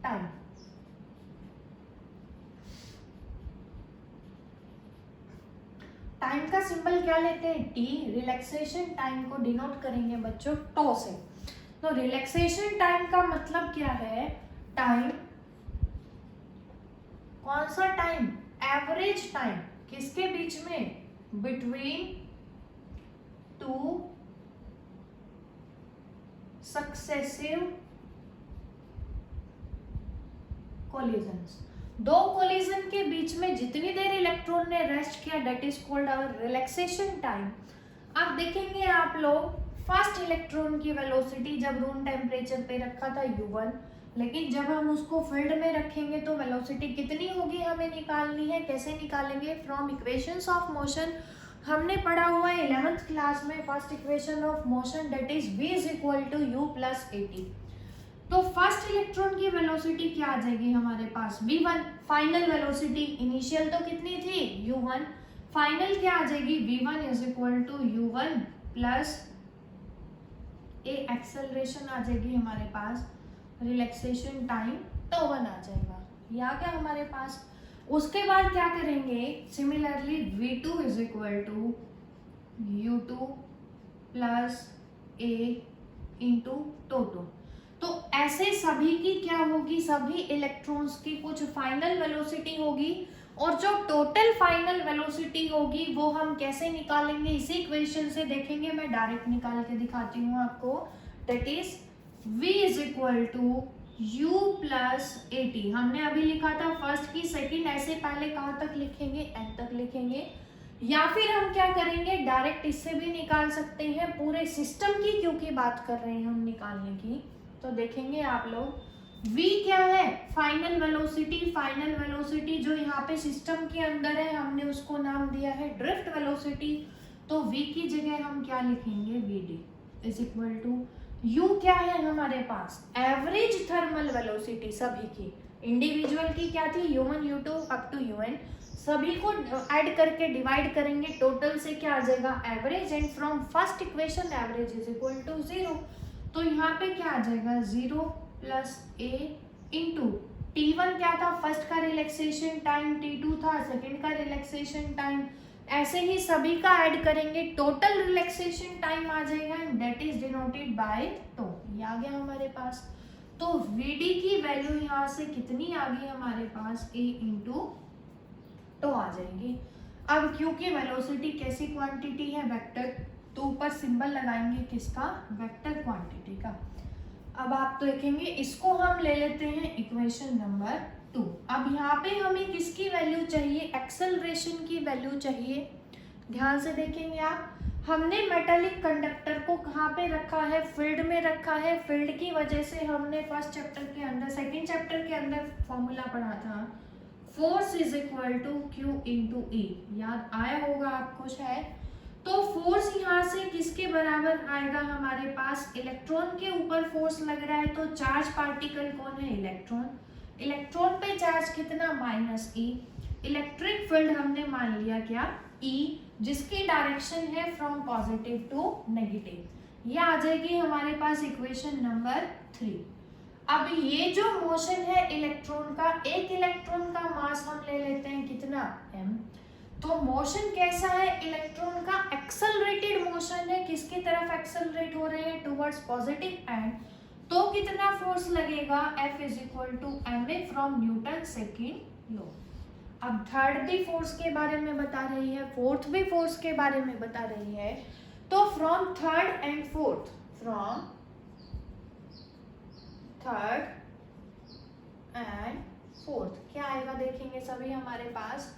टाइम। टाइम का सिंबल क्या लेते हैं, टी। रिलैक्सेशन टाइम को डिनोट करेंगे बच्चों टो से। तो रिलैक्सेशन टाइम का मतलब क्या है, टाइम, कौन सा टाइम, एवरेज टाइम, किसके बीच में, बिटवीन टू सक्सेसिव कोलिजन्स। दो कोलिजन के बीच में जितनी देर इलेक्ट्रॉन ने रेस्ट किया, that is called our relaxation time. अब देखेंगे आप लोग, फर्स्ट इलेक्ट्रॉन की वेलोसिटी जब रूम टेम्परेचर पे रखा था u1, लेकिन जब हम उसको फील्ड में रखेंगे तो वेलोसिटी कितनी होगी हमें निकालनी है। कैसे निकालेंगे, फ्रॉम इक्वेशंस ऑफ मोशन। हमने पढ़ा हुआ है 11th क्लास में first equation of motion, that is v is equal to u plus at। तो फर्स्ट इलेक्ट्रॉन की वेलोसिटी क्या आ जाएगी हमारे पास, v1। फाइनल वेलोसिटी इनिशियल तो कितनी थी, u1, फाइनल क्या आ जाएगी, v1 is equal to u1 plus A acceleration आ जाएगी हमारे पास, रिलैक्सेशन टाइम τ1 आ जाएगा, ये आ गया हमारे पास। उसके बाद क्या करेंगे, similarly v2 is equal to u2 plus A into τ2। तो ऐसे सभी की क्या होगी, सभी इलेक्ट्रॉन्स की कुछ फाइनल वेलोसिटी होगी, और जो टोटल फाइनल वेलोसिटी होगी वो हम कैसे निकालेंगे, इसी इक्वेशन से देखेंगे। मैं डायरेक्ट निकाल के दिखाती हूँ आपको। That is v is equal to u plus a t. हमने अभी लिखा था फर्स्ट की सेकंड, ऐसे पहले कहाँ तक लिखेंगे, n तक लिखेंगे, या फिर हम क्या करेंगे डायरेक्ट इससे भी निकाल सकते हैं, पूरे सिस्टम की क्योंकि बात कर रहे हैं हम निकालने की। तो देखेंगे आप लोग, v क्या है, फाइनल वेलोसिटी। फाइनल वेलोसिटी जो यहाँ पे सिस्टम के अंदर है हमने उसको नाम दिया है ड्रिफ्ट वेलोसिटी। तो v की जगह हम क्या लिखेंगे, vd is equal to u क्या है हमारे पास, एवरेज थर्मल वेलोसिटी सभी की, इंडिविजुअल की क्या थी u1 u2 up to un, सभी को ऐड करके डिवाइड करेंगे, टोटल से क्या आ जाएगा average, and from first equation average is equal to 0। तो यहाँ पे क्या आ जाएगा 0 प्लस ए इंटू T1 क्या था, फर्स्ट का रिलैक्सेशन टाइम, T2 था सेकंड का रिलैक्सेशन टाइम, ऐसे ही सभी का ऐड करेंगे, टोटल रिलैक्सेशन टाइम आ जाएगा, and that is denoted by tau. ये आ गया हमारे पास। तो Vd की वैल्यू यहाँ से कितनी आ गई हमारे पास, A इंटू टो आ जाएगी। अब क्योंकि वेलोसिटी कैसी क्वांटिटी है, वेक्टर, तो ऊपर सिंबल लगाएंगे किसका, वेक्टर क्वांटिटी का। अब आप तो देखेंगे इसको हम ले लेते हैं इक्वेशन नंबर 2। अब यहाँ पे हमें किसकी वैल्यू चाहिए, एक्सेलरेशन की वैल्यू चाहिए। ध्यान से देखेंगे आप, हमने मेटालिक कंडक्टर को कहाँ पे रखा है, फील्ड में रखा है। फील्ड की वजह से हमने फर्स्ट चैप्टर के अंदर, सेकेंड चैप्टर के अंदर फॉर्मूला पढ़ा था, force is equal to Q into E, याद आया होगा आपको शायद। तो फोर्स यहाँ से किसके बराबर आएगा हमारे पास, इलेक्ट्रॉन के ऊपर फोर्स लग रहा है, तो चार्ज पार्टिकल कौन है, इलेक्ट्रॉन। इलेक्ट्रॉन पे चार्ज कितना, माइनस ई। इलेक्ट्रिक फील्ड हमने मान लिया क्या, ई, जिसकी डायरेक्शन है फ्रॉम पॉजिटिव टू नेगेटिव। ये आ जाएगी हमारे पास इक्वेशन नंबर 3। अब ये जो मोशन है इलेक्ट्रॉन का, एक इलेक्ट्रॉन का मास हम ले लेते हैं कितना, m। तो मोशन कैसा है इलेक्ट्रॉन का, एक्सेलरेटेड मोशन है, किसकी तरफ एक्सेलरेट हो रहे हैं, टुवर्ड्स पॉजिटिव एंड। तो कितना फोर्स लगेगा, F is equal to ma from Newton second law. अब थर्ड भी फोर्स के बारे में बता रही है, फोर्थ भी फोर्स के बारे में बता रही है। तो from third and fourth, from third and fourth क्या आएगा, देखेंगे सभी हमारे पास,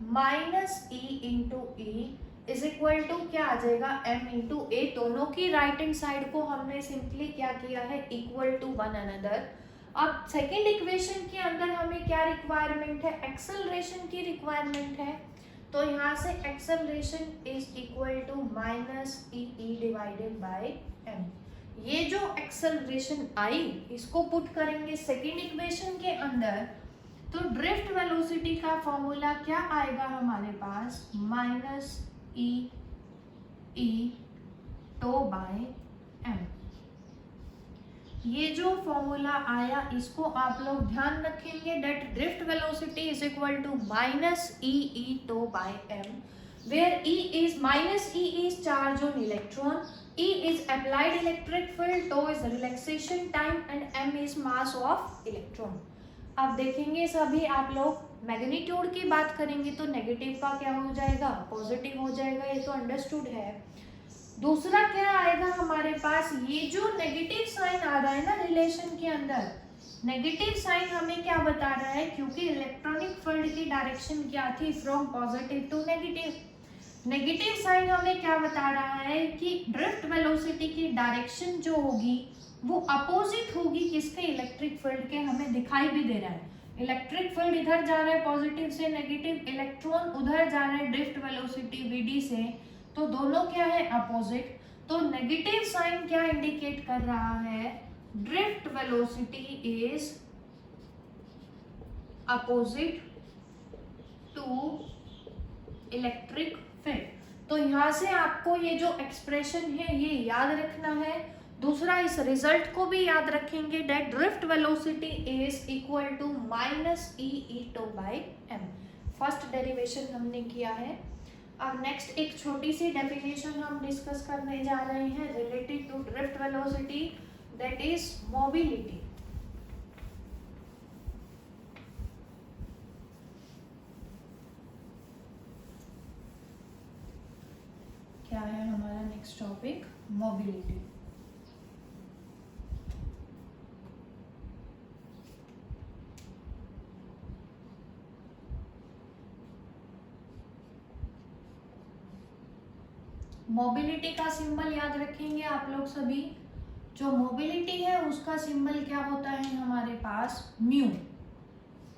minus E into E is equal to क्या आ जाएगा, m इंटू ए। दोनों की राइट हैंड साइड को हमने सिंपली क्या किया है, इक्वल टू वन अनदर। अब सेकेंड इक्वेशन के अंदर हमें क्या रिक्वायरमेंट है, एक्सेलरेशन की रिक्वायरमेंट है। तो यहाँ से acceleration is equal to minus e divided by m। ये जो एक्सेलरेशन आई इसको पुट करेंगे सेकेंड इक्वेशन के अंदर, तो ड्रिफ्ट वेलोसिटी का फॉर्मूला क्या आएगा हमारे पास, minus E tau by m। ये जो फॉर्मूला आया इसको आप लोग ध्यान रखेंगे, that drift velocity is equal to minus E tau by m, where e is minus e is charge on electron, e is applied electric field, tau is relaxation time and m is mass of electron। अब देखेंगे सभी आप लोग, magnitude की बात करेंगे तो negative का क्या हो जाएगा, पॉजिटिव हो जाएगा, ये तो अंडरस्टूड है। दूसरा क्या आएगा हमारे पास, ये जो नेगेटिव साइन आ रहा है ना रिलेशन के अंदर, नेगेटिव साइन हमें क्या बता रहा है, क्योंकि इलेक्ट्रॉनिक फील्ड की डायरेक्शन क्या थी, from positive to negative. Negative sign हमें क्या बता रहा है कि ड्रिफ्ट वेलोसिटी की डायरेक्शन जो होगी वो अपोजिट होगी किसके, इलेक्ट्रिक फील्ड के। हमें दिखाई भी दे रहा है इलेक्ट्रिक फील्ड इधर जा रहा है पॉजिटिव से नेगेटिव, इलेक्ट्रॉन उधर जा रहा है ड्रिफ्ट वेलोसिटी vd से, तो दोनों क्या है, अपोजिट। तो नेगेटिव साइन क्या इंडिकेट कर रहा है, drift velocity is opposite to electric field. तो यहाँ से आपको ये जो एक्सप्रेशन है ये याद रखना है। दूसरा, इस रिजल्ट को भी याद रखेंगे, that drift velocity is equal to minus e e tau by m. First derivation हमने किया है। अब नेक्स्ट एक छोटी सी डेफिनेशन हम डिस्कस करने जा रहे हैं related to drift velocity, that is mobility. क्या है हमारा नेक्स्ट टॉपिक? मोबिलिटी। मोबिलिटी का सिंबल याद रखेंगे आप लोग सभी। जो मोबिलिटी है उसका सिंबल क्या होता है हमारे पास? म्यू।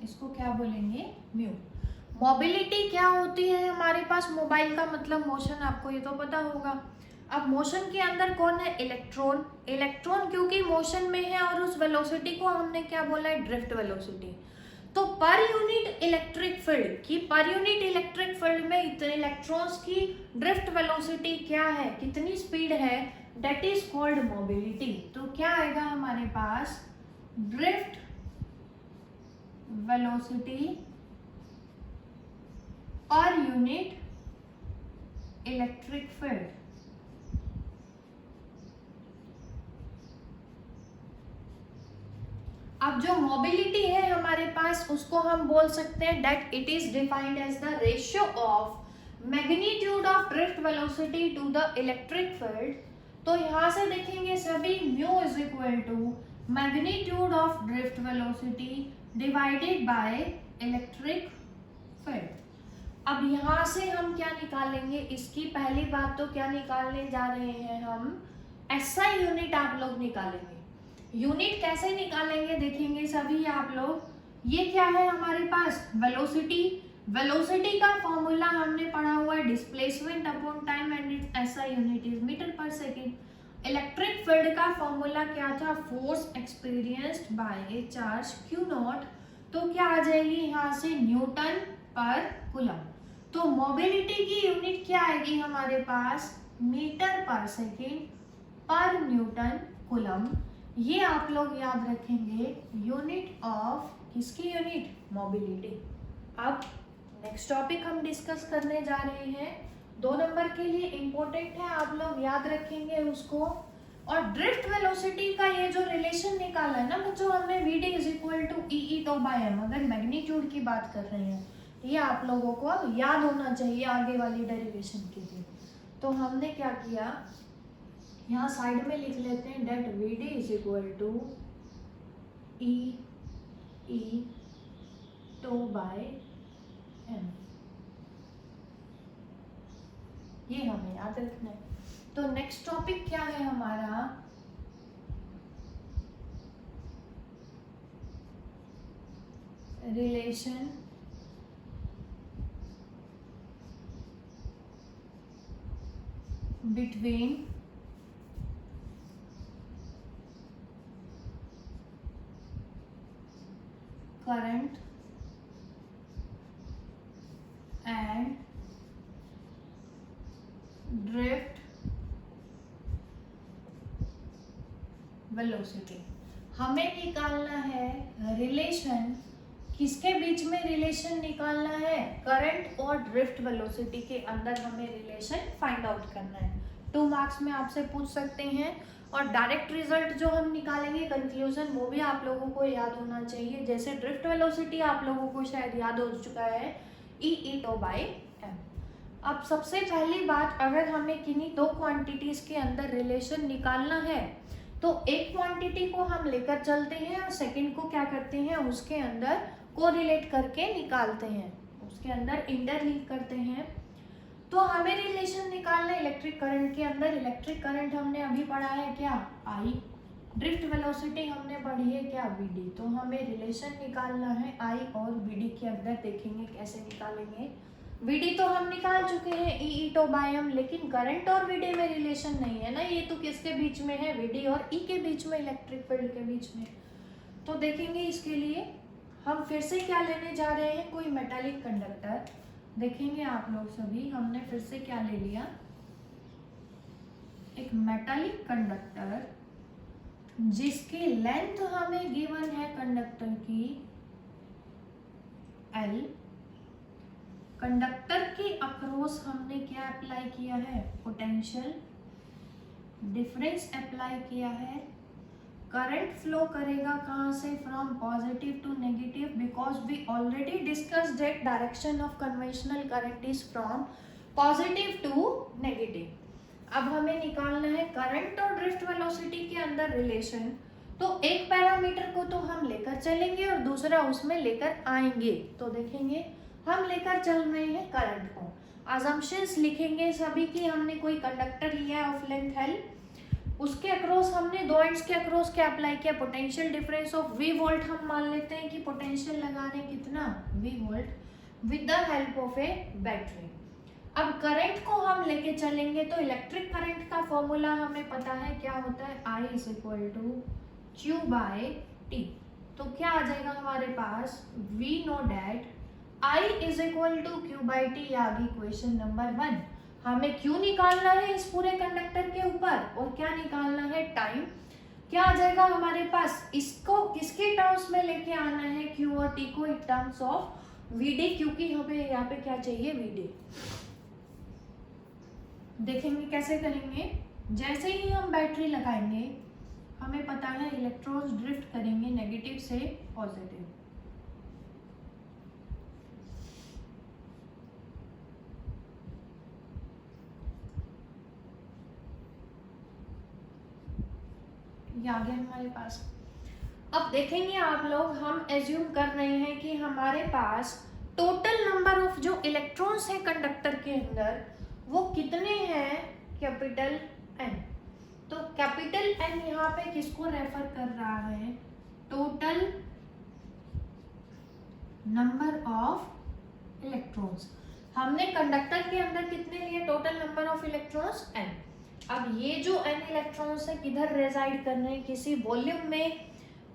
इसको क्या बोलेंगे? म्यू। मोबिलिटी क्या होती है हमारे पास? मोबाइल का मतलब मोशन, आपको ये तो पता होगा। अब मोशन के अंदर कौन है? इलेक्ट्रॉन। इलेक्ट्रॉन क्योंकि मोशन में है और उस वेलोसिटी को हमने क्या बोला है? Drift velocity. तो पर यूनिट इलेक्ट्रिक फील्ड की, पर यूनिट इलेक्ट्रिक फील्ड में इतने इलेक्ट्रॉन्स की ड्रिफ्ट वेलोसिटी क्या है, कितनी स्पीड है, दैट इज कॉल्ड मोबिलिटी। तो क्या आएगा हमारे पास? Drift velocity per unit electric field. अब जो मोबिलिटी है हमारे पास उसको हम बोल सकते हैं that it is defined as the ratio of magnitude of drift velocity to the electric field. तो यहां से देखेंगे सभी, mu is equal to magnitude of drift velocity divided by electric field. अब यहां से हम क्या निकालेंगे? इसकी पहली बात तो क्या निकालने जा रहे हैं हम? एसआई यूनिट आप लोग निकालेंगे। यूनिट कैसे निकालेंगे देखेंगे सभी आप लोग। ये क्या है हमारे पास? वेलोसिटी। वेलोसिटी का फॉर्मूला हमने पढ़ा हुआ है displacement upon time and its SI unit is metre per second. Electric field का फॉर्मूला क्या था? Force experienced by a charge q naught. तो क्या आ जाएगी यहाँ से? न्यूटन पर कूलम। तो मोबिलिटी की यूनिट क्या आएगी हमारे पास? मीटर पर सेकेंड पर न्यूटन कूलम। ये आप लोग याद रखेंगे, यूनिट ऑफ किसकी यूनिट? मोबिलिटी। अब नेक्स्ट टॉपिक हम डिस्कस करने जा रहे हैं, 2 नंबर के लिए इंपॉर्टेंट है, आप लोग याद रखेंगे उसको। और ड्रिफ्ट वेलोसिटी का ये जो रिलेशन निकाला है ना बच्चों हमने, v d is equal to e e tau by m, अगर मैग्नीट्यूड की बात कर रहे हैं, ये आप लोगों को याद होना चाहिए आगे वाली डेरिवेशन के लिए। तो हमने क्या किया, यहाँ साइड में लिख लेते हैं that v d is equal to e e tau by m, ये हमें याद रखना है। तो नेक्स्ट टॉपिक क्या है हमारा? Relation between current and drift velocity। हमें निकालना है रिलेशन, किसके बीच में रिलेशन निकालना है? करंट और ड्रिफ्ट वेलोसिटी के अंदर हमें रिलेशन फाइंड आउट करना है। 2 मार्क्स में आपसे पूछ सकते हैं। और डायरेक्ट रिजल्ट जो हम निकालेंगे कंक्लूजन, वो भी आप लोगों को याद होना चाहिए। जैसे ड्रिफ्ट वेलोसिटी आप लोगों को शायद याद हो चुका है, ई ई टो बाई एम। अब सबसे पहली बात, अगर हमें किन्हीं 2 क्वांटिटीज के अंदर रिलेशन निकालना है तो एक क्वांटिटी को हम लेकर चलते हैं और सेकंड को क्या करते हैं, उसके अंदर कोरिलेट करके निकालते हैं, उसके अंदर इंटरलिंक करते हैं। तो हमें रिलेशन निकालना है इलेक्ट्रिक करंट के अंदर। इलेक्ट्रिक करंट हमने अभी पढ़ा है क्या? आई। ड्रिफ्ट वेलोसिटी हमने पढ़ी है क्या? V d. तो हमें रिलेशन निकालना है आई और वी डी के अंदर। देखेंगे कैसे निकालेंगे। वी डी तो हम निकाल चुके हैं, ई ई टो बाय एम, लेकिन करंट और वी डी में रिलेशन नहीं है ना, ये तो किसके बीच में है? वी डी और ई के बीच में, इलेक्ट्रिक फील्ड के बीच में। तो देखेंगे इसके लिए हम फिर से क्या लेने जा रहे हैं, कोई मेटालिक कंडक्टर। देखेंगे आप लोग सभी, हमने फिर से क्या ले लिया, एक मेटालिक कंडक्टर जिसकी लेंथ हमें गिवन है कंडक्टर की L, कंडक्टर के अक्रॉस हमने क्या अप्लाई किया है, पोटेंशियल डिफरेंस अप्लाई किया है। करंट फ्लो करेगा कहाँ से, from positive to negative, because we already discuss that direction of conventional current is from positive to negative. अब हमें निकालना है करंट और ड्रिफ्ट वेलोसिटी के अंदर रिलेशन। तो एक पैरामीटर को तो हम लेकर चलेंगे और दूसरा उसमें लेकर आएंगे। तो देखेंगे हम लेकर चल रहे हैं करंट को, अजम्पशंस लिखेंगे सभी की। हमने कोई कंडक्टर लिया है ऑफ लेंथ L, उसके अक्रॉस हमने दो एंड्स के अक्रॉस क्या अप्लाई किया, potential difference of V volt. हम मान लेते हैं कि पोटेंशियल लगा रहे हैं कितना, V volt, with the help of A battery. अब करंट को हम लेके चलेंगे तो इलेक्ट्रिक करंट का फॉर्मूला हमें पता है क्या होता है, I is equal to Q by T। तो क्या आ जाएगा हमारे पास, V know that I is equal to Q by T। आ गई क्वेश्चन नंबर 1। हमें Q निकालना है इस पूरे कंडक्टर के ऊपर और क्या निकालना है, टाइम। क्या आ जाएगा हमारे पास, इसको किसके टर्म्स में लेके आना है, Q और T को इन टर्म्स ऑफ VD, क्योंकि हमें यहाँ पे क्या चाहिए, VD। देखेंगे कैसे करेंगे। जैसे ही हम बैटरी लगाएंगे हमें पता है इलेक्ट्रॉन्स ड्रिफ्ट करेंगे नेगेटिव से पॉजिटिव। ये आ गया हमारे पास। अब देखेंगे आप लोग, हम एज्यूम कर रहे हैं कि हमारे पास टोटल नंबर ऑफ जो इलेक्ट्रॉन्स हैं कंडक्टर के अंदर वो कितने हैं, कैपिटल N। तो कैपिटल N यहाँ पे किसको रेफर कर रहा है, टोटल नंबर ऑफ इलेक्ट्रॉन्स। हमने कंडक्टर के अंदर कितने लिए, total number of electrons N। अब ये जो N इलेक्ट्रॉन्स है किधर रेजाइड कर रहे हैं, किसी वॉल्यूम में,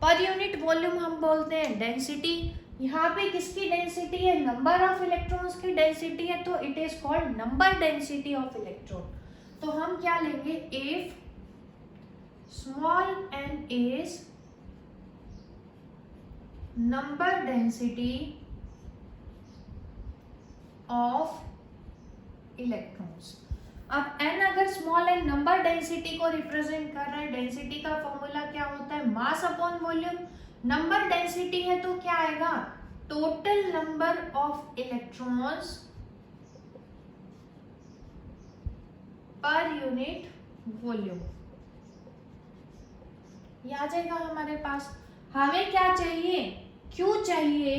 पर यूनिट वॉल्यूम हम बोलते हैं डेंसिटी। यहाँ पे किसकी डेंसिटी है, नंबर ऑफ इलेक्ट्रॉन्स की डेंसिटी है, तो it is called number density of electron. तो हम क्या लेंगे, if small n is number density of electrons. अब n अगर स्मॉल n नंबर डेंसिटी को रिप्रेजेंट कर रहा है, डेंसिटी का फॉर्मूला क्या होता है, mass upon volume. Number density है तो क्या आएगा, total number of electrons per unit volume. ये आ जाएगा हमारे पास। हमें क्या चाहिए, Q चाहिए।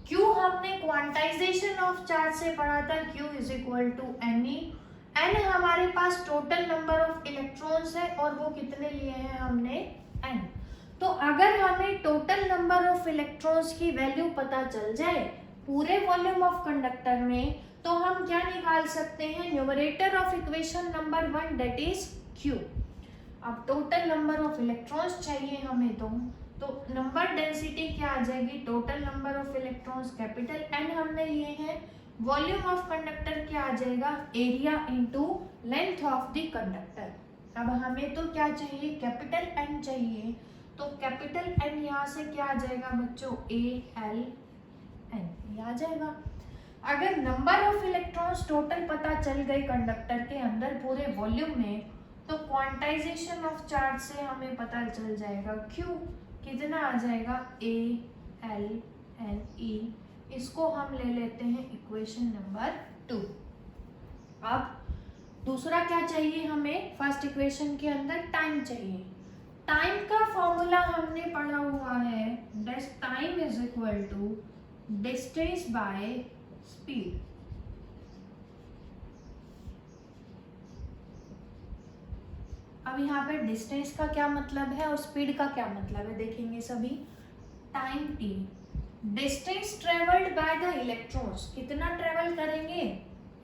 Q हमने क्वांटाइजेशन ऑफ चार्ज से पढ़ा था, Q is equal to NE। N हमारे पास टोटल नंबर ऑफ इलेक्ट्रॉन्स है और वो कितने लिए हैं हमने, N। तो अगर हमें टोटल नंबर ऑफ इलेक्ट्रॉन्स की वैल्यू पता चल जाए पूरे वॉल्यूम ऑफ कंडक्टर में, तो हम क्या निकाल सकते हैं, numerator of equation number 1 that is Q। अब टोटल नंबर ऑफ इलेक्ट्रॉन्स चाहिए हमें, तो नंबर डेंसिटी क्या आ जाएगी, total number of electrons capital N हमने लिए हैं, वॉल्यूम ऑफ कंडक्टर क्या आ जाएगा, area into length of the conductor. अब हमें तो क्या चाहिए, कैपिटल N चाहिए, तो कैपिटल N यहाँ से क्या आ जाएगा बच्चों, ALN ये आ जाएगा। अगर नंबर ऑफ इलेक्ट्रॉन्स टोटल पता चल गए कंडक्टर के अंदर पूरे वॉल्यूम में, तो क्वांटाइजेशन ऑफ चार्ज से हमें पता चल जाएगा Q कितना आ जाएगा, ALNE। इसको हम ले लेते हैं इक्वेशन नंबर 2। अब दूसरा क्या चाहिए हमें, फर्स्ट इक्वेशन के अंदर टाइम चाहिए। टाइम का फॉर्मूला हमने पढ़ा हुआ है, time is equal to distance by speed. अब यहाँ पे डिस्टेंस का क्या मतलब है और स्पीड का क्या मतलब है, देखेंगे सभी। Time t, distance travelled by the electrons, कितना ट्रेवल करेंगे,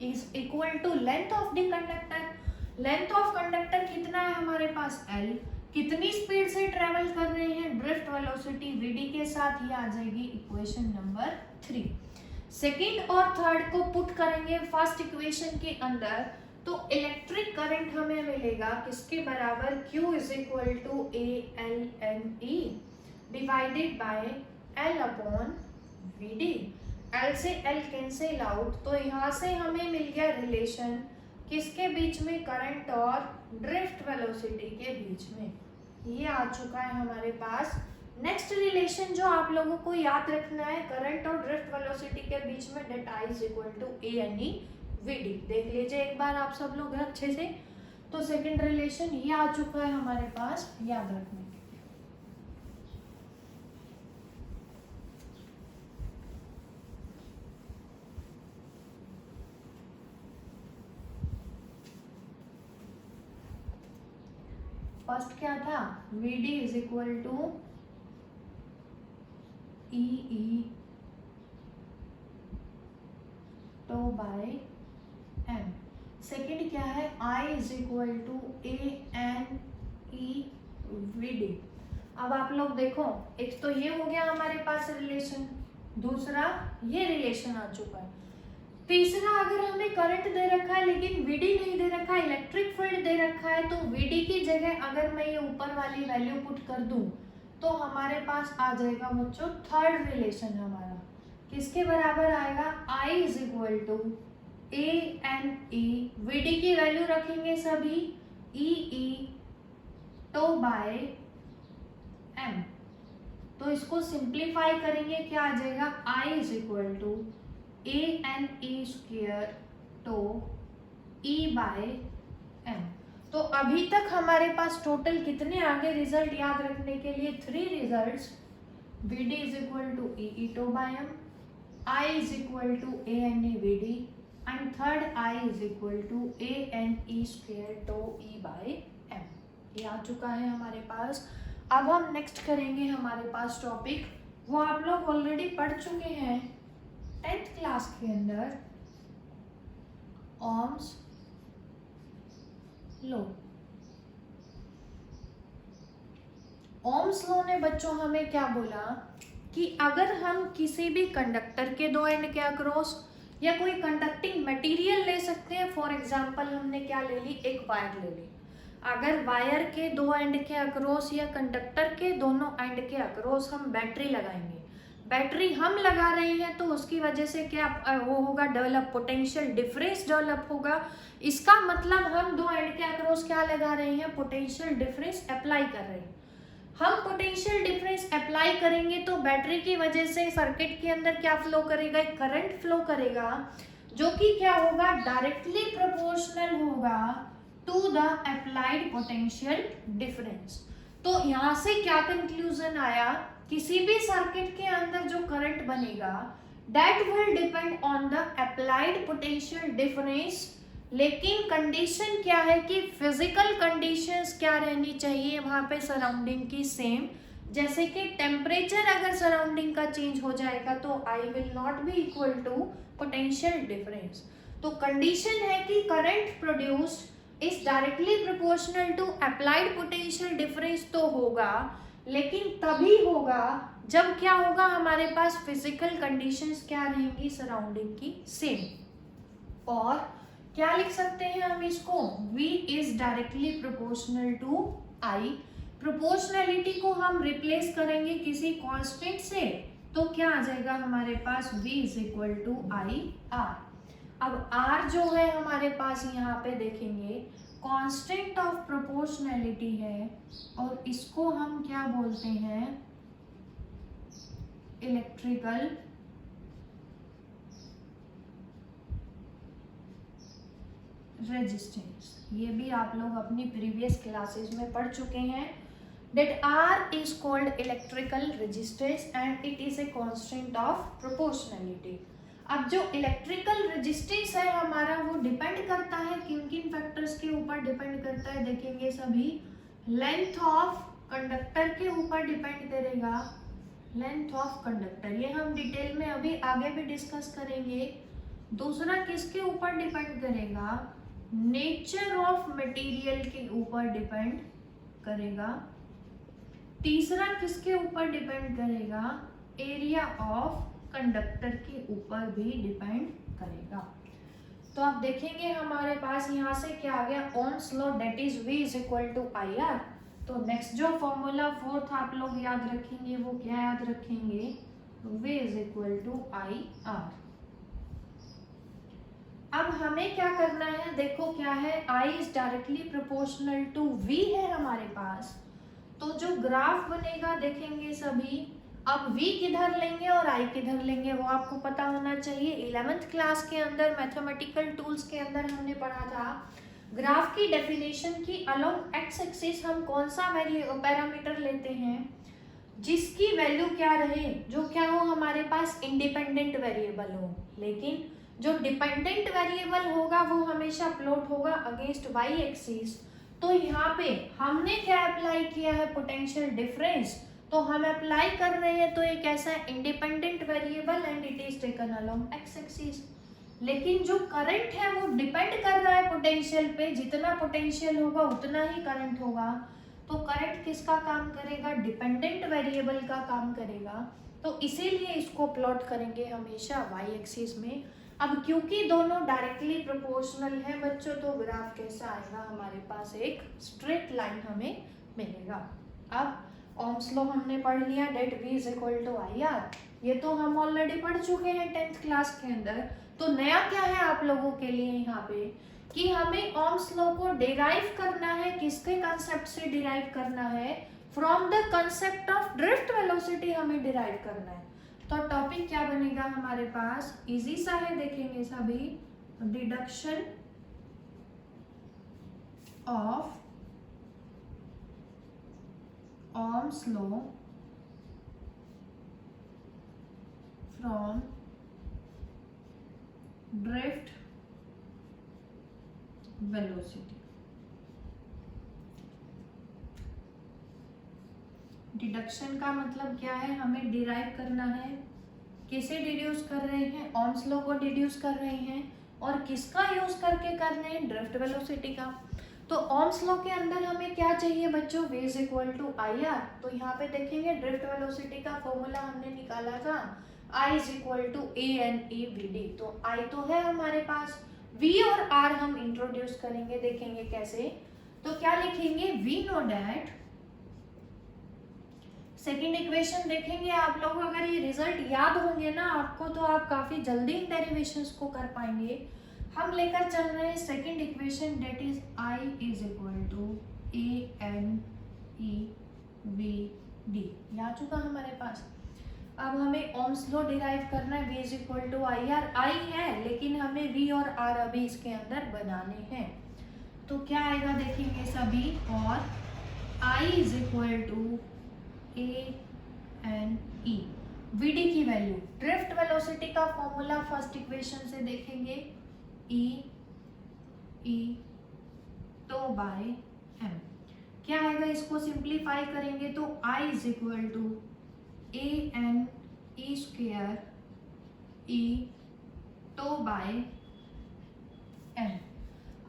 is equal to length of the conductor. Length of conductor कितना है हमारे पास, L। कितनी स्पीड से ट्रेवल कर रहे हैं, ड्रिफ्ट वेलोसिटी VD के साथ, ये आ जाएगी इक्वेशन नंबर 3। सेकेंड और थर्ड को पुट करेंगे फर्स्ट इक्वेशन के अंदर, तो इलेक्ट्रिक करंट हमें मिलेगा किसके बराबर, Q is equal to ALNE divided by L upon VD। L से L कैंसिल आउट, तो यहाँ से हमें मिल गया रिलेशन किसके बीच में, करंट और ड्रिफ्ट वेलोसिटी के बीच में। ये आ चुका है हमारे पास। नेक्स्ट रिलेशन जो आप लोगों को याद रखना है, करंट और ड्रिफ्ट वेलोसिटी के बीच में, that I is equal to ANE VD। देख लीजिए एक बार आप सब लोग अच्छे से। तो सेकंड रिलेशन ये आ चुका है हमारे पास, याद रखने के लिए। फर्स्ट क्या था, VD is equal to EE tau by M। Second क्या है, I is equal to ANE VD। अब आप लोग देखो, एक तो ये हो गया हमारे पास रिलेशन, दूसरा ये रिलेशन आ चुका है, तीसरा अगर हमें करंट दे रखा है लेकिन VD नहीं दे रखा है, इलेक्ट्रिक फील्ड दे रखा है, तो VD की जगह अगर मैं ये ऊपर वाली वैल्यू पुट कर दूं तो हमारे पास आ जाएगा बच्चों थर्ड रिलेशन हमारा, किसके बराबर आएगा, I is equal to ANE VD की वैल्यू रखेंगे सभी EE टो बाय M। तो इसको सिंप्लीफाई करेंगे, क्या आ जाएगा, I is equal to ANE square tau E by M। तो अभी तक हमारे पास टोटल कितने आगे रिजल्ट याद रखने के लिए, 3 results. VD is equal to EE tau by M, I is equal to ANE VD and third I is equal to ANE square tau E by M। ये आ चुका है हमारे पास। अब हम नेक्स्ट करेंगे हमारे पास टॉपिक, वो आप लोग ऑलरेडी पढ़ चुके हैं 10th क्लास के अंदर, ओम्स लो। ओम्स लॉ ने बच्चों हमें क्या बोला कि अगर हम किसी भी कंडक्टर के दो एंड के अक्रॉस या कोई कंडक्टिंग मटेरियल ले सकते हैं, फॉर एग्जांपल हमने क्या ले ली, एक वायर ले ली। अगर वायर के दो एंड के अक्रॉस या कंडक्टर के दोनों एंड के अक्रॉस हम बैटरी लगाएंगे, बैटरी हम लगा रहे हैं तो उसकी वजह से क्या वो होगा, डेवलप पोटेंशियल डिफरेंस डेवलप होगा। इसका मतलब हम दो एंड के अक्रॉस क्या लगा रहे हैं, पोटेंशियल डिफरेंस अप्लाई कर रहे हैं। हम पोटेंशियल डिफरेंस अप्लाई करेंगे तो बैटरी की वजह से सर्किट के अंदर क्या फ्लो करेगा, एक करंट फ्लो करेगा, जो कि क्या होगा, डायरेक्टली प्रोपोर्शनल होगा to the applied potential difference. तो यहाँ से क्या कंक्लूजन आया, किसी भी सर्किट के अंदर जो करंट बनेगा that will depend on the applied potential difference. लेकिन कंडीशन क्या है कि फिजिकल कंडीशंस क्या रहनी चाहिए वहां पे सराउंडिंग की सेम, जैसे कि टेम्परेचर अगर सराउंडिंग का चेंज हो जाएगा तो I will not be equal to potential difference. तो कंडीशन है कि current produced is directly proportional to applied potential difference, तो होगा, लेकिन तभी होगा जब क्या होगा, हमारे पास फिजिकल कंडीशंस क्या रहेंगी, सराउंडिंग की सेम। और क्या लिख सकते हैं हम इसको, V is directly proportional to I। Proportionality को हम रिप्लेस करेंगे किसी कांस्टेंट से, तो क्या आ जाएगा हमारे पास, V is equal to I R। अब R जो है हमारे पास यहाँ पे देखेंगे कांस्टेंट ऑफ प्रोपोर्शनलिटी है, और इसको हम क्या बोलते हैं, इलेक्ट्रिकल रेजिस्टेंस। ये भी आप लोग अपनी प्रीवियस क्लासेस में पढ़ चुके हैं। that R is called electrical resistance and it is a constant of proportionality। अब जो इलेक्ट्रिकल रेजिस्टेंस है हमारा वो डिपेंड करता है किन किन फैक्टर्स के ऊपर डिपेंड करता है, देखेंगे सभी। लेंथ ऑफ कंडक्टर के ऊपर डिपेंड करेगा, लेंथ ऑफ कंडक्टर, ये हम डिटेल में अभी आगे भी डिस्कस करेंगे। दूसरा किसके ऊपर डिपेंड करेगा, नेचर ऑफ मटेरियल के ऊपर डिपेंड करेगा। तीसरा किसके ऊपर डिपेंड करेगा, एरिया ऑफ कंडक्टर के ऊपर भी डिपेंड करेगा। तो आप देखेंगे हमारे पास यहाँ से क्या आ गया, Ohm's law that is V is equal to I R. तो नेक्स्ट जो फॉर्मूला फोर्थ आप लोग याद रखेंगे वो क्या याद रखेंगे, V is equal to I R. अब हमें क्या करना है, देखो क्या है, I is directly proportional to V है हमारे पास। तो जो ग्राफ बनेगा देखेंगे सभी, अब V किधर लेंगे और I किधर लेंगे वो आपको पता होना चाहिए। 11th क्लास के अंदर मैथमेटिकल टूल्स के अंदर हमने पढ़ा था ग्राफ की डेफिनेशन की, अलोंग एक्स एक्सिस हम कौन सा पैरामीटर लेते हैं जिसकी वैल्यू क्या रहे, जो क्या हो हमारे पास इंडिपेंडेंट वेरिएबल हो, लेकिन जो डिपेंडेंट वेरिएबल होगा वो हमेशा प्लॉट होगा अगेंस्ट वाई एक्सिस। तो यहाँ पे हमने क्या अप्लाई किया है, पोटेंशियल डिफरेंस, तो हम अप्लाई कर रहे हैं तो एक ऐसा independent variable and it is taken along x axis. लेकिन जो करंट है वो डिपेंड कर रहा है पोटेंशियल पे, जितना पोटेंशियल होगा उतना ही करंट होगा। तो करंट किसका काम करेगा, डिपेंडेंट वेरिएबल का काम करेगा। तो इसीलिए इसको प्लॉट करेंगे हमेशा वाई एक्सिस में। अब क्योंकि दोनों डायरेक्टली प्रोपोर्शनल है बच्चों, तो ग्राफ कैसा आएगा हमारे पास, एक स्ट्रेट लाइन हमें मिलेगा। अब ओम्स लॉ हमने पढ़ लिया, that V is equal to I R, ये तो हम ऑलरेडी पढ़ चुके हैं 10th क्लास के अंदर। तो नया क्या है आप लोगों के लिए यहाँ पे कि हमें ओम्स लॉ को डिराइव करना है, किसके कंसेप्ट से डिराइव करना है, from the concept of drift velocity हमें डिराइव करना है। तो टॉपिक क्या बनेगा हमारे पास, इजी सा है, देखेंगे सभी, deduction of Ohm's law from drift velocity. Deduction का मतलब क्या है, हमें डिराइव करना है, किसे डिड्यूस कर रहे हैं, ओम्स लॉ को डिड्यूस कर रहे हैं, और किसका यूज करके कर रहे हैं, ड्रिफ्ट वेलोसिटी का। तो ओम्स लॉ के अंदर हमें क्या चाहिए बच्चों, V is equal to I R. तो यहाँ पे देखेंगे ड्रिफ्ट वेलोसिटी का फॉर्मूला हमने निकाला था, I is equal to ANEVD। तो I तो है हमारे पास, V और R हम इंट्रोड्यूस करेंगे, देखेंगे कैसे। तो क्या लिखेंगे, V know that, second equation देखेंगे आप लोग, अगर ये रिजल्ट याद होंगे ना आपको तो आप काफी जल्दी इन डेरिवेशंस को कर पाएंगे। हम लेकर चल रहे हैं second equation, that is I is equal to ANEVD, ये आ चुका हमारे पास। अब हमें ओम्स लॉ डिराइव करना है, V is equal to I R, I है लेकिन हमें V और R अभी इसके अंदर बनाने हैं। तो क्या आएगा देखेंगे सभी, और I is equal to ANE, VD की वैल्यू, ड्रिफ्ट वेलोसिटी का फॉर्मूला फर्स्ट इक्वेशन से देखेंगे, E तो बाय M, क्या आएगा, इसको सिंप्लीफाई करेंगे तो I is equal to ANE square E tau by M।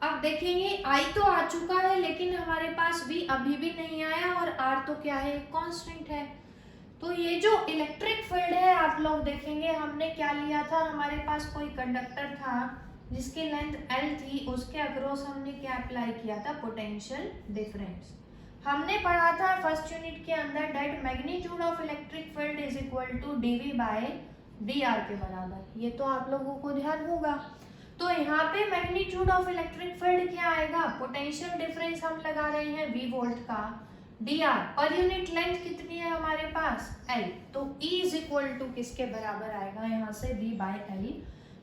अब देखेंगे I तो आ चुका है लेकिन हमारे पास V अभी भी नहीं आया, और R तो क्या है, कांस्टेंट है। तो ये जो इलेक्ट्रिक फील्ड है आप लोग देखेंगे, हमने क्या लिया था, हमारे पास कोई कंडक्टर था जिसकी लेंथ L थी, उसके अक्रॉस हमने क्या अप्लाई किया था, पोटेंशियल डिफरेंस। हमने पढ़ा था फर्स्ट यूनिट के अंदर that magnitude of electric field is equal to dV by dr के बराबर, ये तो आप लोगों को ध्यान होगा। तो यहाँ पे मैग्नीट्यूड ऑफ इलेक्ट्रिक फील्ड क्या आएगा, पोटेंशियल डिफरेंस हम लगा रहे हैं V वोल्ट का, dr पर यूनिट लेंथ कितनी है हमारे पास, L, तो E इज इक्वल टू किसके बराबर आएगा यहाँ से, V बाय L।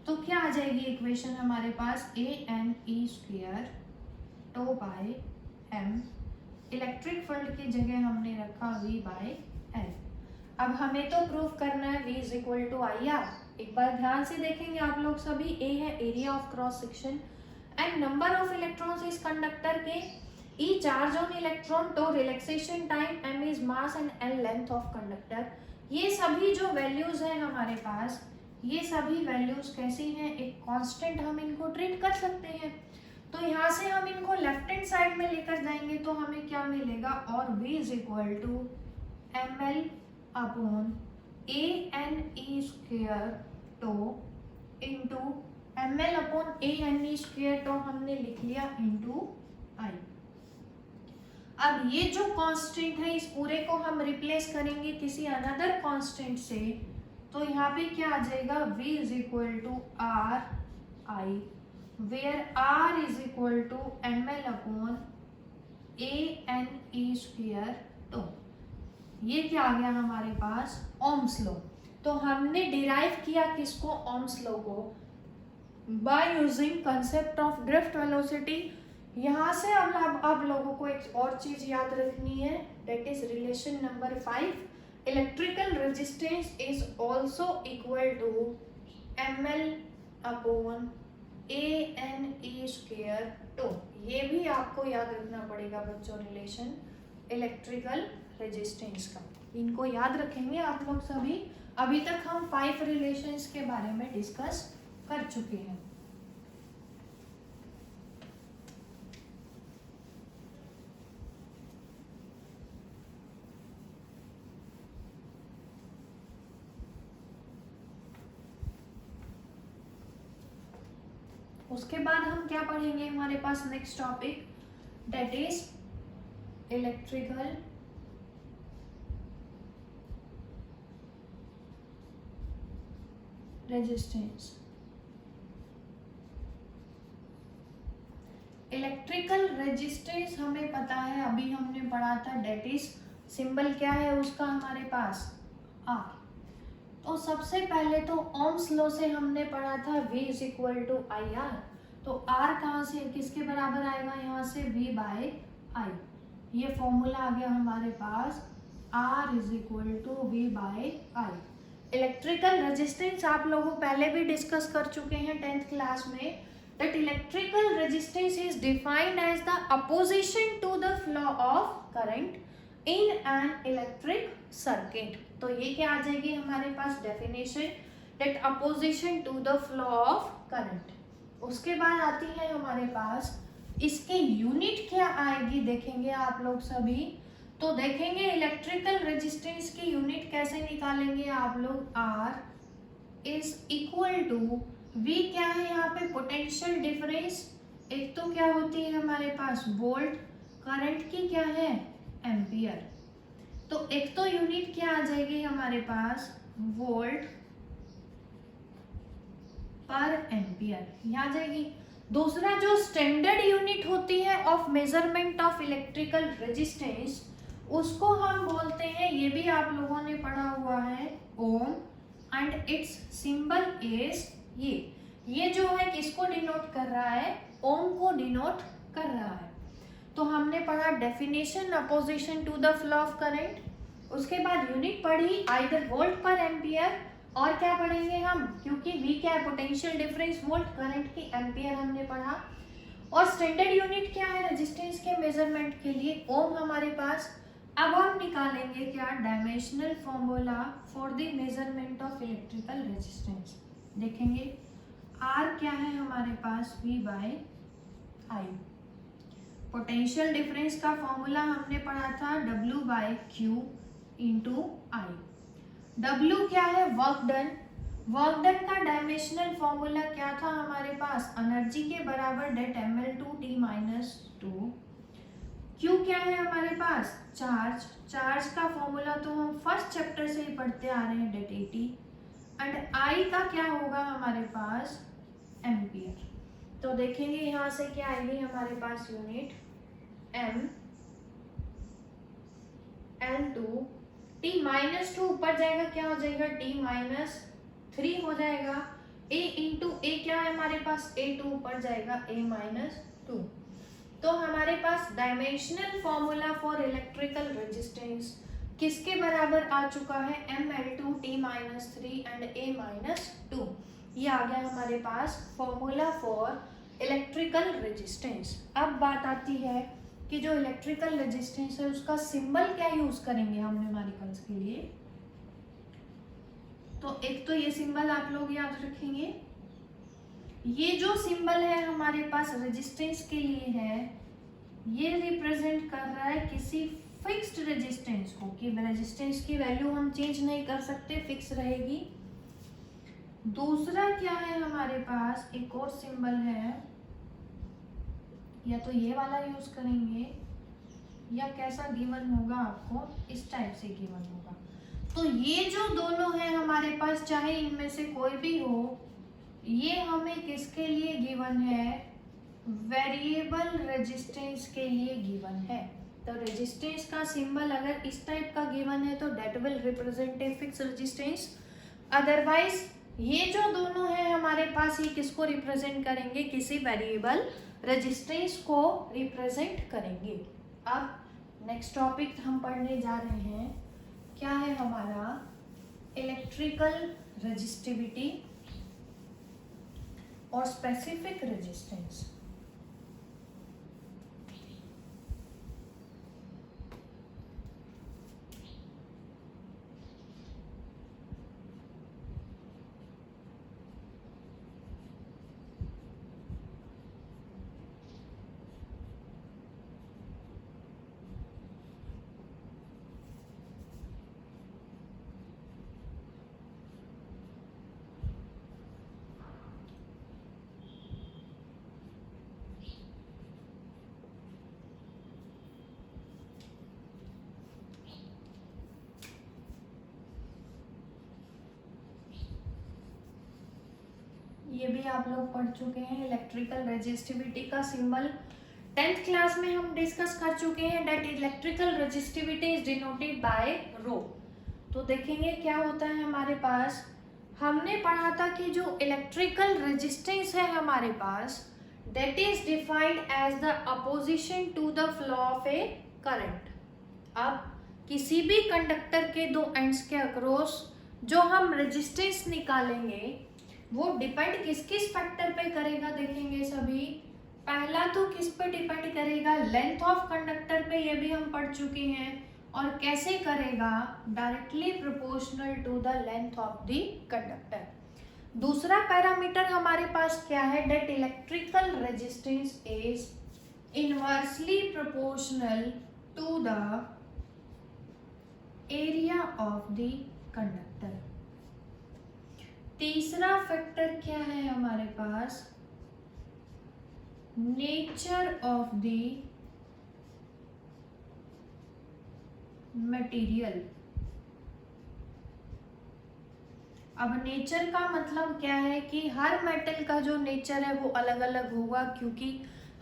तो क्या आ जाएगी इक्वेशन हमारे पास, ANE square tau by M, electric field की जगह हमने रखा V बाय L। अब हमें तो प्रूफ करना है V is equal to I R. एक बार ध्यान से देखेंगे आप लोग सभी, A है area of cross section and number of electrons इस कंडक्टर के, E चार्ज ऑन इलेक्ट्रॉन, तो relaxation time, M is mass and L length of conductor. ये सभी जो वैल्यूज हैं हमारे पास, ये सभी वैल्यूज कैसी हैं, एक कांस्टेंट हम इनको ट्रीट कर सकते हैं। तो यहाँ से हम इनको लेफ्ट हैंड साइड में लेकर जाएंगे तो हमें क्या मिलेगा, और V is equal to ML upon ANE square tau into ml upon a n e square तो हमने लिख लिया इंटू आई। अब ये जो कांस्टेंट है इस पूरे को हम रिप्लेस करेंगे किसी अनदर कांस्टेंट से, तो यहाँ पे क्या आ जाएगा v is equal to R I, where r is equal to ml upon a n e square. तो ये क्या आ गया हमारे पास ओम्स लॉ। तो हमने डिराइव किया किसको, ओम्स लॉ को, by using concept of drift velocity. यहाँ से अब आप लोगों को एक और चीज याद रखनी है, that is relation number 5, electrical resistance is also equal to ml upon a n e square. तो ये भी आपको याद रखना पड़ेगा बच्चों, रिलेशन इलेक्ट्रिकल रेजिस्टेंस का, इनको याद रखेंगे आप लोग सभी। अभी तक हम 5 रिलेशंस के बारे में डिस्कस कर चुके हैं। उसके बाद हम क्या पढ़ेंगे, हमारे पास next topic that is electrical resistance. Electrical resistance हमें पता है, अभी हमने पढ़ा था, दैट इज सिंबल क्या है उसका हमारे पास आर। तो सबसे पहले तो ओम्स लॉ से हमने पढ़ा था V is equal to I R. तो R कहाँ से किसके बराबर आएगा, यहाँ से V बाय आई। ये फॉर्मूला आ गया हमारे पास, R is equal to V by I. Electrical resistance आप लोगों पहले भी डिस्कस कर चुके हैं 10th क्लास में, that electrical resistance is defined as the opposition to the flow of current in an electric circuit। तो ये क्या आ जाएगी हमारे पास definition, that opposition to the flow of current। उसके बाद आती है हमारे पास इसके यूनिट क्या आएगी, देखेंगे आप लोग सभी। तो देखेंगे इलेक्ट्रिकल रेजिस्टेंस की यूनिट कैसे निकालेंगे आप लोग, R is equal to V क्या है यहाँ पे, पोटेंशियल डिफरेंस, एक तो क्या होती है हमारे पास वोल्ट, करंट की क्या है एम्पियर। तो एक तो यूनिट क्या आ जाएगी हमारे पास वोल्ट पर एम्पियर, यहाँ आ जाएगी। दूसरा जो स्टैंडर्ड यूनिट होती है of measurement of electrical resistance, उसको हम बोलते हैं, ये भी आप लोगों ने पढ़ा हुआ है, ओम, एंड इट्स सिंबल इज ये जो है किसको डिनोट कर रहा है, ओम को डिनोट कर रहा है। तो हमने पढ़ा definition opposition to the flow of current. उसके बाद यूनिट पढ़ी आइदर वोल्ट पर एम्पियर, और क्या पढ़ेंगे हम, क्योंकि V क्या है पोटेंशियल डिफरेंस वोल्ट, करंट की एम्पियर हमने पढ़ा। और स्टैंडर्ड यूनिट क्या है रेजिस्टेंस के मेजरमेंट के लिए, ओम हमारे पास। अब हम निकालेंगे क्या, dimensional formula for the measurement of electrical resistance. देखेंगे R क्या है हमारे पास, V by I. Potential difference का फॉर्मूला हमने पढ़ा था W बाय क्यू इंटू आई। W क्या है, वर्क डन। वर्क डन का डायमेंशनल फॉर्मूला क्या था हमारे पास, एनर्जी के बराबर डेट ml2T-2। Q क्या है हमारे पास, चार्ज। चार्ज का फॉर्मूला तो हम फर्स्ट चैप्टर से ही पढ़ते आ रहे हैं, डेट 80। एंड I का क्या होगा हमारे पास, एम्पियर। तो देखेंगे यहाँ से क्या आएगी हमारे पास यूनिट, M L2 T-2 ऊपर जाएगा क्या हो जाएगा, T-3 हो जाएगा। A इंटू ए क्या है हमारे पास, A2 ऊपर जाएगा A-2। तो हमारे पास dimensional formula for electrical resistance किसके बराबर आ चुका है, ML2 T-3 एंड A-2। ये आ गया हमारे पास फॉर्मूला फॉर इलेक्ट्रिकल रेजिस्टेंस। अब बात आती है कि जो इलेक्ट्रिकल रेजिस्टेंस है उसका सिंबल क्या यूज करेंगे हम न्यूमेरिकल्स के लिए। तो एक तो ये सिंबल आप लोग याद रखेंगे, ये जो सिंबल है हमारे पास रेजिस्टेंस के लिए है, ये रिप्रेजेंट कर रहा है किसी फिक्स्ड रेजिस्टेंस को, कि रेजिस्टेंस की वैल्यू हम चेंज नहीं कर सकते, फिक्स रहेगी। दूसरा क्या है हमारे पास, एक और सिंबल है, या तो ये वाला यूज करेंगे या कैसा गिवन होगा, आपको इस टाइप से गिवन होगा। तो ये जो दोनों है हमारे पास, चाहे इनमें से कोई भी हो, ये हमें किसके लिए गिवन है, वेरिएबल रेजिस्टेंस के लिए गिवन है। तो रेजिस्टेंस का सिंबल अगर इस टाइप का गिवन है तो that will represent a fix resistance. Otherwise ये जो दोनों है हमारे पास, ये किसको रिप्रेजेंट करेंगे, किसी वेरिएबल रेजिस्टेंस को रिप्रेजेंट करेंगे। अब नेक्स्ट टॉपिक हम पढ़ने जा रहे हैं, क्या है हमारा, इलेक्ट्रिकल रेजिस्टिविटी और स्पेसिफिक रेजिस्टेंस। ये भी आप लोग पढ़ चुके हैं, इलेक्ट्रिकल रेजिस्टिविटी का सिंबल 10th क्लास में हम डिस्कस कर चुके हैं, that electrical resistivity is denoted by rho. तो देखेंगे क्या होता है हमारे पास, हमने पढ़ा था कि जो इलेक्ट्रिकल रेजिस्टेंस है हमारे पास, that is defined as the opposition to the flow of a current. अब किसी भी कंडक्टर के दो एंड्स के अक्रॉस जो हम रेजिस्टेंस निकालेंगे वो डिपेंड किस किस फैक्टर पे करेगा, देखेंगे सभी। पहला तो किस पे डिपेंड करेगा, लेंथ ऑफ कंडक्टर पे, ये भी हम पढ़ चुके हैं। और कैसे करेगा, directly proportional to the length of the conductor. दूसरा पैरामीटर हमारे पास क्या है, that electrical resistance is inversely proportional to the area of the conductor. तीसरा फैक्टर क्या है हमारे पास, नेचर ऑफ द मटेरियल। अब नेचर का मतलब क्या है कि हर मेटल का जो नेचर है वो अलग अलग होगा, क्योंकि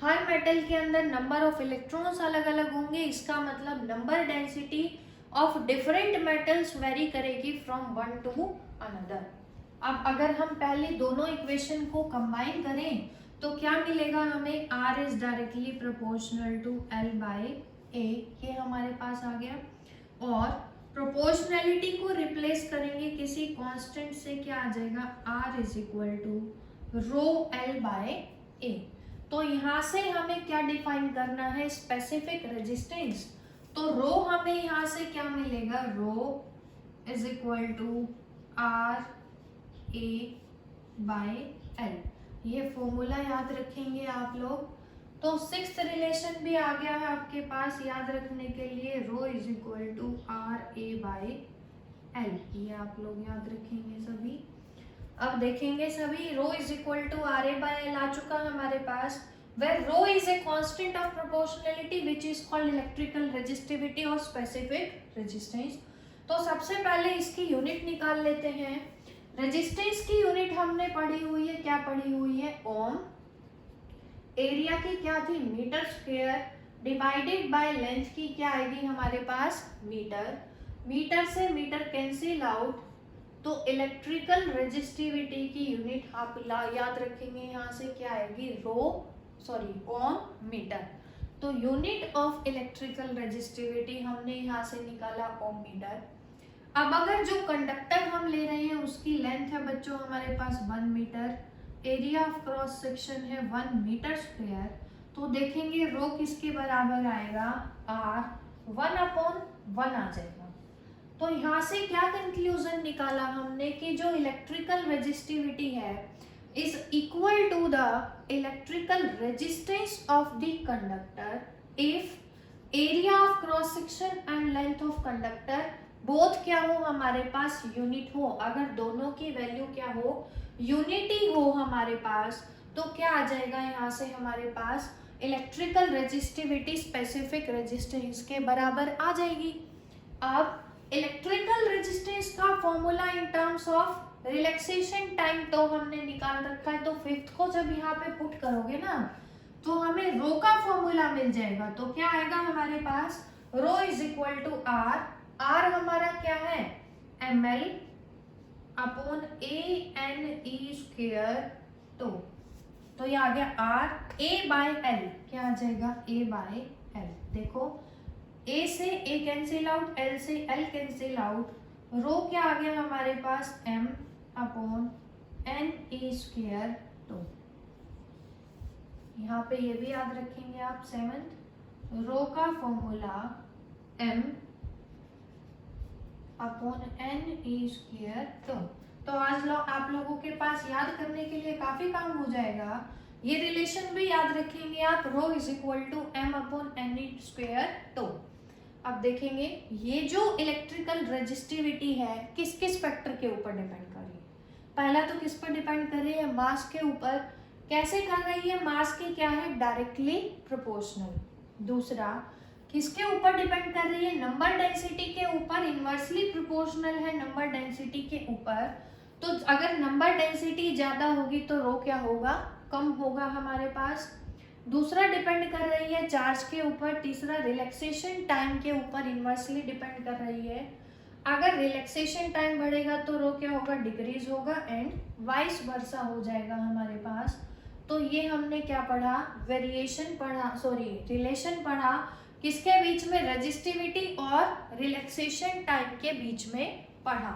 हर मेटल के अंदर नंबर ऑफ इलेक्ट्रॉन्स अलग अलग होंगे। इसका मतलब number density of different metals very करेगी फ्रॉम वन टू अनदर। अब अगर हम पहले दोनों इक्वेशन को कंबाइन करें तो क्या मिलेगा हमें, R is directly proportional to L by A, ये हमारे पास आ गया। और प्रोपोर्शनैलिटी को रिप्लेस करेंगे किसी कांस्टेंट से, क्या आ जाएगा, R is equal to rho L by A। तो यहाँ से हमें क्या डिफाइन करना है, स्पेसिफिक रेजिस्टेंस। तो रो हमें यहाँ से क्या मिलेगा, rho is equal to R A by L। ये फॉर्मूला याद रखेंगे आप लोग। तो सिक्स्थ रिलेशन भी आ गया है आपके पास याद रखने के लिए, rho is equal to R A by L, ये आप लोग याद रखेंगे सभी। अब देखेंगे सभी, rho is equal to R A by L आ चुका है हमारे पास, where rho is a constant of proportionality which is called electrical resistivity और specific resistance। तो सबसे पहले इसकी यूनिट निकाल लेते हैं। रेजिस्टेंस की यूनिट हमने पढ़ी हुई है, क्या पढ़ी हुई है, ओम। एरिया की क्या थी, metre square, divided by length की क्या आएगी हमारे पास, मीटर। मीटर से मीटर कैंसिल आउट, तो इलेक्ट्रिकल रेजिस्टिविटी की यूनिट आप याद रखेंगे, यहाँ से क्या आएगी, ओम मीटर। तो यूनिट ऑफ इलेक्ट्रिकल रेजिस्टिविटी हमने यहाँ से निकाला ओम मीटर। अब अगर जो कंडक्टर हम ले रहे हैं उसकी लेंथ है बच्चों हमारे पास 1 metre, area of cross section है 1 मीटर स्क्वायर, तो देखेंगे रो किसके बराबर आएगा, R 1/1 आ जाएगा। तो यहाँ से क्या कंक्लूजन निकाला हमने कि जो इलेक्ट्रिकल रेजिस्टिविटी है is equal to the electrical resistance of the conductor if area of cross section and length of conductor both क्या हो हमारे पास यूनिट हो, अगर दोनों की वैल्यू क्या हो यूनिटी हो हमारे पास, तो क्या आ जाएगा यहाँ से हमारे पास इलेक्ट्रिकल रेजिस्टिविटी स्पेसिफिक रेजिस्टेंस के बराबर आ जाएगी। अब इलेक्ट्रिकल रेजिस्टेंस का formula in terms of relaxation time तो हमने निकाल रखा है, तो फिफ्थ को जब यहाँ पे पुट करोगे ना तो हमें रो का फॉर्मूला मिल जाएगा। तो क्या आएगा हमारे पास rho is equal to R, R हमारा क्या है ml upon a n E square, तो ये आ गया आर ए बाय एल, क्या आ जाएगा ए बाय एल। देखो ए से ए कैंसिल आउट, एल से एल कैंसिल आउट, रो क्या आ गया हमारे पास m upon N E square, तो यहाँ पे ये भी याद रखेंगे आप सेवंथ, रो का formula m upon N E square, तो आज आप लोगों के पास याद करने के लिए काफी काम हो जाएगा। ये रिलेशन भी याद रखेंगे आप, rho is equal to m upon N E square. तो अब देखेंगे ये जो इलेक्ट्रिकल रेजिस्टिविटी है किस किस फैक्टर के ऊपर डिपेंड कर रही है। पहला तो किस पर डिपेंड कर रही है, मास के ऊपर। कैसे कर रही है, मास की क्या है डायरेक्टली प्रोपोर्शनल। दूसरा किसके ऊपर डिपेंड कर रही है, नंबर डेंसिटी के ऊपर, इनवर्सली प्रोपोर्शनल है नंबर डेंसिटी के ऊपर। तो अगर नंबर डेंसिटी ज्यादा होगी तो रो क्या होगा कम होगा हमारे पास। दूसरा डिपेंड कर रही है चार्ज के ऊपर। तीसरा रिलैक्सेशन टाइम के ऊपर इनवर्सली डिपेंड कर रही है। अगर रिलैक्सेशन टाइम बढ़ेगा तो रो क्या होगा डिक्रीज होगा, एंड वाइस वर्सा हो जाएगा हमारे पास। तो ये हमने क्या पढ़ा, वेरिएशन पढ़ा, सॉरी रिलेशन पढ़ा किसके बीच में, रेजिस्टिविटी और रिलैक्सेशन टाइम के बीच में पढ़ा।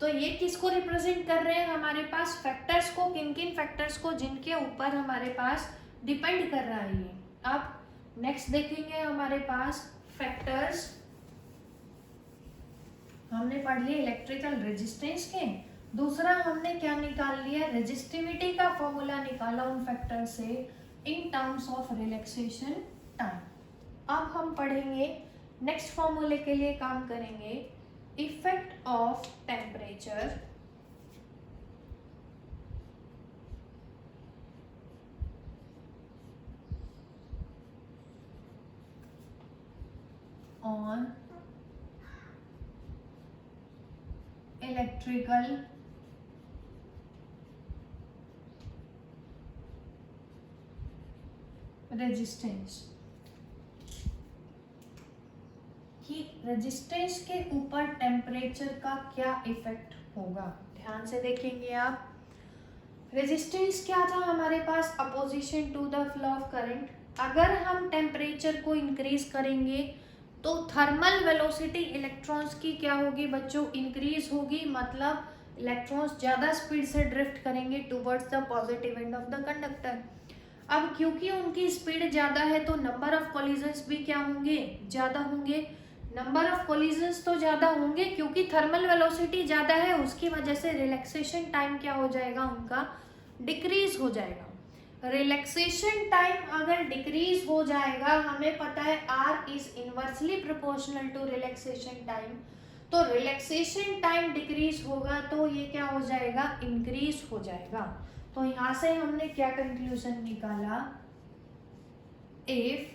तो ये किसको रिप्रेजेंट कर रहे हैं हमारे पास, फैक्टर्स को, किन किन फैक्टर्स को जिनके ऊपर हमारे पास डिपेंड कर रहा है ये। अब नेक्स्ट देखेंगे हमारे पास फैक्टर्स, हमने पढ़ लिया इलेक्ट्रिकल रेजिस्टेंस के। दूसरा हमने क्या निकाल लिया, रेजिस्टिविटी का फॉर्मूला निकाला उन फैक्टर से in terms of relaxation time. अब हम पढ़ेंगे नेक्स्ट फॉर्मूले के लिए काम करेंगे, effect of temperature on electrical resistance, कि रेजिस्टेंस के ऊपर टेम्परेचर का क्या इफेक्ट होगा। ध्यान से देखेंगे आप, रेजिस्टेंस क्या था हमारे पास, opposition to the flow of current. अगर हम टेम्परेचर को इंक्रीज करेंगे तो थर्मल वेलोसिटी इलेक्ट्रॉन्स की क्या होगी बच्चों, इंक्रीज होगी। मतलब इलेक्ट्रॉन्स ज़्यादा स्पीड से ड्रिफ्ट करेंगे towards the positive end of the conductor. अब क्योंकि उनकी स्पीड ज़्यादा है तो नंबर ऑफ कोलिजन्स भी क्या होंगे, ज़्यादा होंगे। नंबर ऑफ कोलिजन्स तो ज़्यादा होंगे क्योंकि थर्मल वेलोसिटी ज़्यादा है, उसकी वजह से रिलैक्सेशन टाइम क्या हो जाएगा उनका, डिक्रीज हो जाएगा। रिलैक्सेशन टाइम अगर डिक्रीज हो जाएगा, हमें पता है R is inversely proportional to relaxation time, तो रिलैक्सेशन टाइम डिक्रीज होगा तो ये क्या हो जाएगा, इंक्रीज हो जाएगा। तो यहां से हमने क्या कंक्लूजन निकाला, if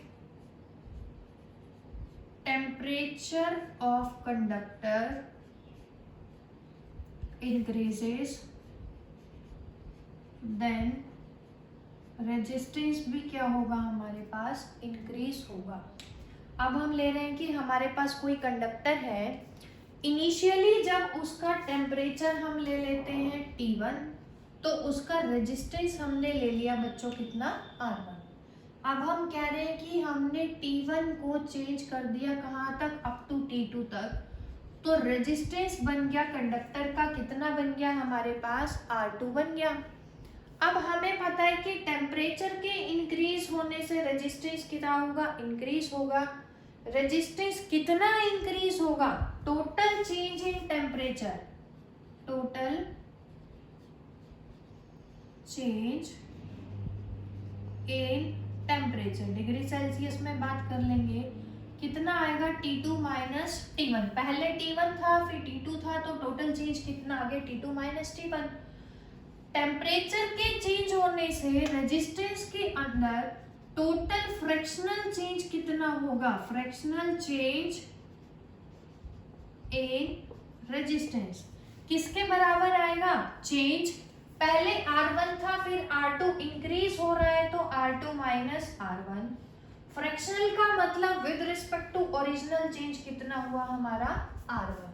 temperature of conductor increases then resistance भी क्या होगा हमारे पास, इंक्रीज होगा। अब हम ले रहे हैं कि हमारे पास कोई कंडक्टर है, इनिशियली जब उसका टेम्परेचर हम ले लेते हैं T1 तो उसका रेजिस्टेंस हमने ले लिया बच्चों कितना, R1। अब हम कह रहे हैं कि हमने T1 को चेंज कर दिया कहाँ तक, अप टू T2 तक, तो रेजिस्टेंस बन गया कंडक्टर का कितना बन गया हमारे पास, R2 बन गया। अब हमें पता है कि टेम्परेचर के इंक्रीज होने से रेजिस्टेंस कितना होगा, इंक्रीज होगा। रेजिस्टेंस कितना इंक्रीज होगा, total change in temperature, total change in temperature, degree Celsius में बात कर लेंगे कितना आएगा T2 माइनस T1। पहले T1 था फिर T2 था, तो टोटल चेंज कितना आ गया T2 माइनस T1। टेम्परेचर के चेंज होने से रेजिस्टेंस के अंदर टोटल फ्रैक्शनल चेंज कितना होगा, फ्रैक्शनल चेंज इन रेजिस्टेंस किसके बराबर आएगा, चेंज पहले R1 था फिर R2 इंक्रीज हो रहा है तो R2 माइनस R1। फ्रैक्शनल का मतलब with respect to original change कितना हुआ हमारा R1।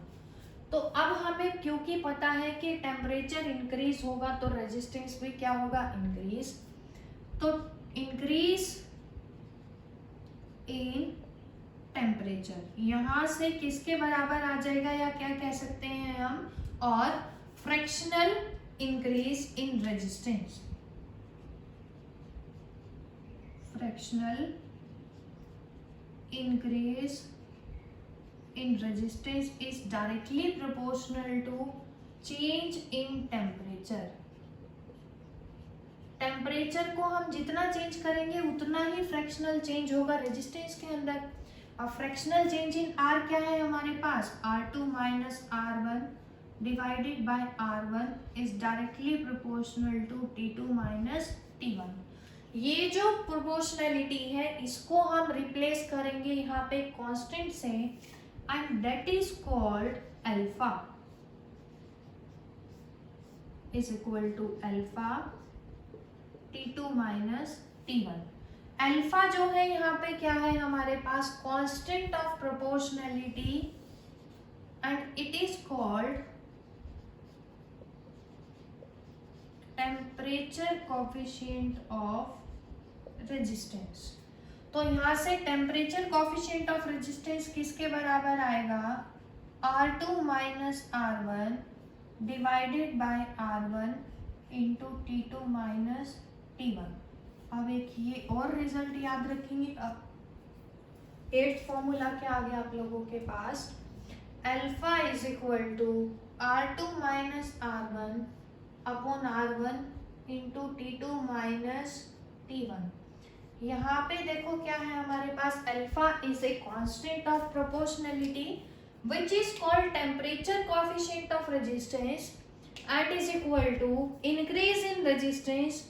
तो अब हमें क्योंकि पता है कि टेम्परेचर इंक्रीज होगा तो रेजिस्टेंस भी क्या होगा, इंक्रीज। तो इंक्रीज इन टेम्परेचर यहां से किसके बराबर आ जाएगा या क्या कह सकते हैं हम, और fractional increase in resistance, fractional increase in resistance is directly proportional to change in temperature। Temperature को हम जितना चेंज करेंगे उतना ही फ्रैक्शनल चेंज होगा रेजिस्टेंस के अंदर। अब फ्रैक्शनल चेंज इन R क्या है हमारे पास, R2 minus R1 divided by R1 is directly proportional to T2 minus T1। ये जो प्रोपोर्शनलिटी है इसको हम रिप्लेस करेंगे यहाँ पे कांस्टेंट से, and that is called alpha is equal to alpha T2 minus T1। Alpha जो है यहाँ पे क्या है हमारे पास, constant of proportionality, and it is called temperature coefficient of resistance. तो यहां से टेम्परेचर कोफिशिएंट ऑफ रेजिस्टेंस किसके बराबर आएगा, R2 minus R1 divided by R1 into T2 minus T1। अब एक ये और रिजल्ट याद रखेंगे। अब 8th फॉर्मूला क्या आ गया आप लोगों के पास, alpha is equal to R2 minus R1 upon R1 into T2 minus T1। यहाँ पे देखो क्या है हमारे पास, alpha is a constant of proportionality which is called temperature coefficient of resistance and is equal to increase in resistance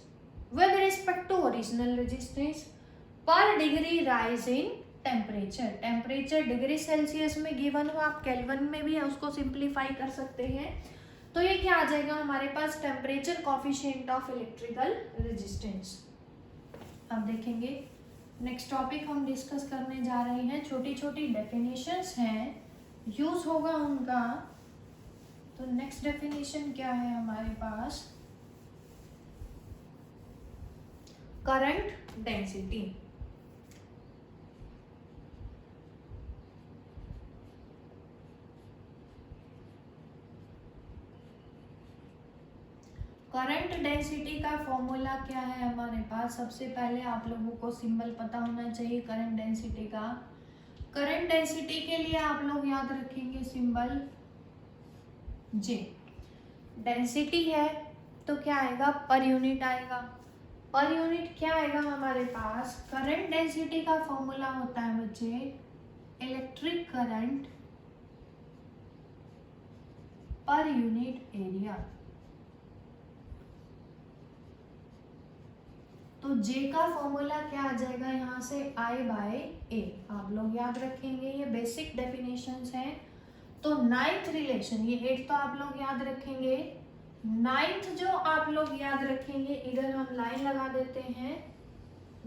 with respect to original resistance per degree rise in temperature। Temperature degree Celsius में given हो, आप kelvin में भी उसको simplify कर सकते हैं। तो ये क्या आ जाएगा हमारे पास, temperature coefficient of electrical resistance. अब देखेंगे नेक्स्ट टॉपिक हम डिस्कस करने जा रहे हैं, छोटी छोटी डेफिनेशंस हैं, यूज होगा उनका। तो नेक्स्ट डेफिनेशन क्या है हमारे पास, करंट डेंसिटी। करंट डेंसिटी का फॉर्मूला क्या है हमारे पास, सबसे पहले आप लोगों को सिंबल पता होना चाहिए करंट डेंसिटी का। करंट डेंसिटी के लिए आप लोग याद रखेंगे सिंबल J। डेंसिटी है तो क्या आएगा, पर यूनिट आएगा। पर यूनिट क्या आएगा हमारे पास, करंट डेंसिटी का फॉर्मूला होता है बच्चे electric current per unit area. तो J का फॉर्मूला क्या आ जाएगा यहाँ से, I बाय A। आप लोग याद रखेंगे, ये बेसिक डेफिनेशंस हैं। तो 9th रिलेशन, ये 8 तो आप लोग याद रखेंगे, 9th जो आप लोग याद रखेंगे, इधर हम लाइन लगा देते हैं।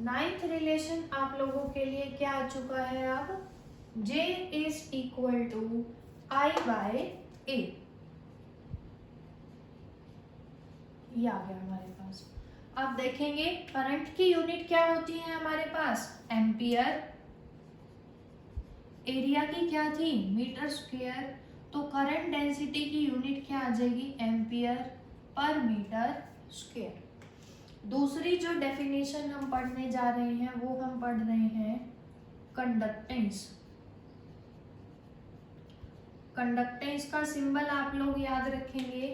9th रिलेशन आप लोगों के लिए क्या आ चुका है अब, J is equal to I by A। ये आ गया हमारे पास। अब देखेंगे करंट की यूनिट क्या होती है हमारे पास, एम्पियर। एरिया की क्या थी, मीटर स्क्वायर। तो करंट डेंसिटी की यूनिट क्या आ जाएगी, एम्पियर पर मीटर स्क्वायर। दूसरी जो डेफिनेशन हम पढ़ने जा रहे हैं वो हम पढ़ रहे हैं कंडक्टेंस। कंडक्टेंस का सिंबल आप लोग याद रखेंगे,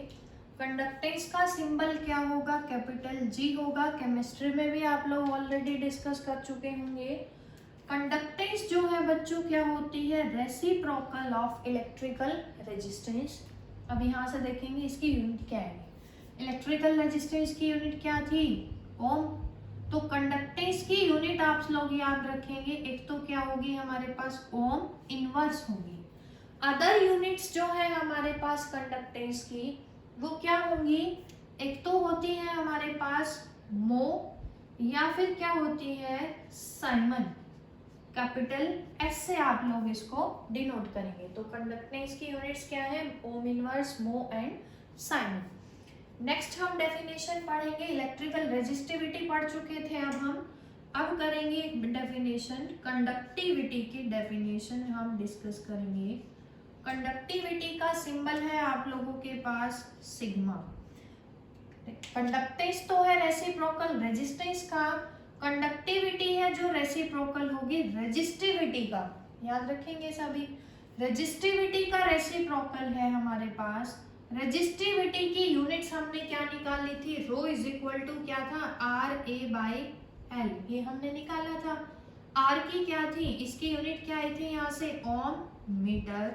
कंडक्टेंस का सिंबल क्या होगा, कैपिटल G होगा। केमिस्ट्री में भी आप लोग ऑलरेडी डिस्कस कर चुके होंगे। कंडक्टेंस जो है बच्चों क्या होती है, रेसिप्रोकल ऑफ इलेक्ट्रिकल रेजिस्टेंस। अब यहाँ से देखेंगे इसकी यूनिट क्या है। इलेक्ट्रिकल रेजिस्टेंस की यूनिट क्या थी, ओम। तो कंडक्टेंस की यूनिट आप लोग याद रखेंगे, एक तो क्या होगी हमारे पास ओम इनवर्स होगी। अदर यूनिट्स जो है हमारे पास कंडक्टेंस की वो क्या होंगी, एक तो होती है हमारे पास मो या फिर क्या होती है साइमन। कैपिटल एस से आप लोग इसको डिनोट करेंगे। तो कंडक्टेंस की यूनिट्स क्या है, ओम इनवर्स, मो एंड साइमन। नेक्स्ट हम डेफिनेशन पढ़ेंगे, इलेक्ट्रिकल रेजिस्टिविटी पढ़ चुके थे अब करेंगे डेफिनेशन, कंडक्टिविटी की डेफिनेशन हम डिस्कस करेंगे। कंडक्टिविटी का सिंबल है आप लोगों के पास सिग्मा। कंडक्टेंस तो है रेसिप्रोकल रेजिस्टेंस का, कंडक्टिविटी है जो रेसिप्रोकल होगी रेजिस्टिविटी का, याद रखेंगे सभी। रेजिस्टिविटी का रेसिप्रोकल है हमारे पास। रेजिस्टिविटी की यूनिट्स हमने क्या निकाली थी, रो इज इक्वल टू क्या था, आर ए बाई एल, ये हमने निकाला था। आर की क्या थी, इसकी यूनिट क्या आई थी यहाँ से, ओम मीटर।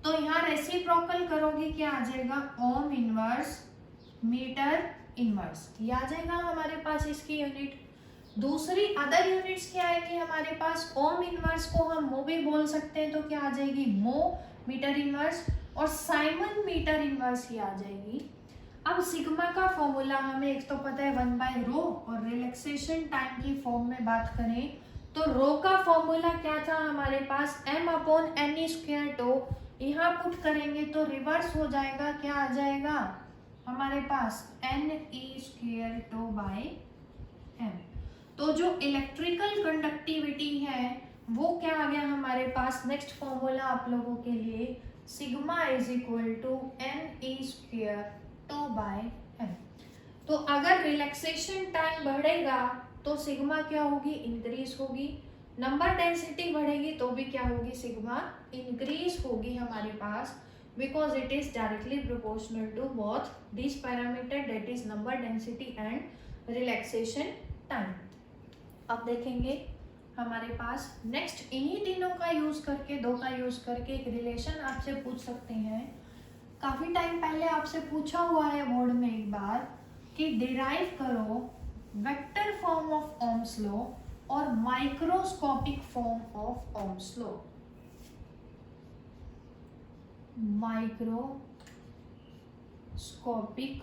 तो यहाँ रेसिप्रोकल करोगे क्या आ जाएगा, ओम इनवर्स मीटर इनवर्स, ये आ जाएगा हमारे पास इसकी यूनिट। दूसरी अदर यूनिट्स क्या आएगी हमारे पास, ओम इनवर्स को हम मो भी बोल सकते हैं, तो क्या आ जाएगी मो मीटर इनवर्स, और साइमन मीटर इनवर्स ही आ जाएगी। अब सिग्मा का फॉर्मूला हमें एक तो पता है 1/रो, और रिलैक्सेशन टाइम की फॉर्म में बात करें तो रो का फॉर्मूला क्या था हमारे पास, m/n²। तो यहाँ पुट करेंगे तो रिवर्स हो जाएगा, क्या आ जाएगा हमारे पास ne²/m। तो जो इलेक्ट्रिकल कंडक्टिविटी है वो क्या आ गया हमारे पास, नेक्स्ट फॉर्मूला आप लोगों के लिए, sigma is equal to ne²/m। तो अगर रिलैक्सेशन टाइम बढ़ेगा तो सिग्मा क्या होगी, इंक्रीज होगी। नंबर डेंसिटी बढ़ेगी तो भी क्या होगी, सिग्मा इंक्रीज होगी हमारे पास, because it is directly proportional to both this parameter, that is number density and relaxation time. अब देखेंगे हमारे पास नेक्स्ट इन्हीं तीनों का यूज करके, दो का यूज करके एक रिलेशन आपसे पूछ सकते हैं। काफी टाइम पहले आपसे पूछा हुआ है बोर्ड में एक बार कि डिराइव करो vector form of Ohm's law और microscopic form of Ohm's law. Microscopic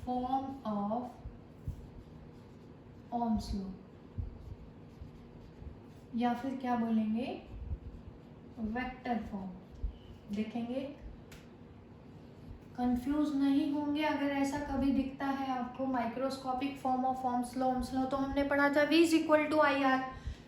form of Ohm's law, या फिर क्या बोलेंगे, वेक्टर फॉर्म। देखेंगे कंफ्यूज नहीं होंगे अगर ऐसा कभी दिखता है आपको, microscopic form of Ohm's law तो हमने पढ़ा था V = IR,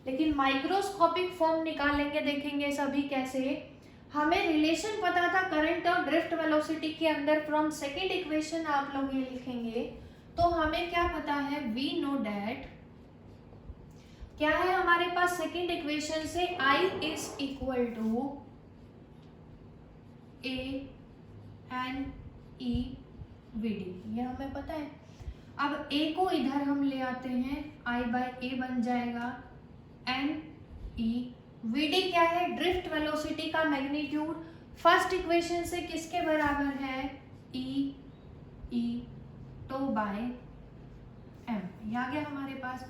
लेकिन माइक्रोस्कोपिक फॉर्म निकालेंगे, देखेंगे सभी कैसे। हमें रिलेशन पता था करंट और ड्रिफ्ट वेलोसिटी के अंदर, फ्रॉम सेकेंड इक्वेशन आप लोग ये लिखेंगे तो हमें क्या पता है, वी नो डैट क्या है हमारे पास सेकेंड इक्वेशन से, I is equal to ANEVD, ये हमें पता है। अब A को इधर हम ले आते हैं, I/A बन जाएगा, NEVD क्या है, ड्रिफ्ट वेलोसिटी का मैग्नीट्यूड, फर्स्ट इक्वेशन से किसके बराबर है, E/m, ये आ गया हमारे पास।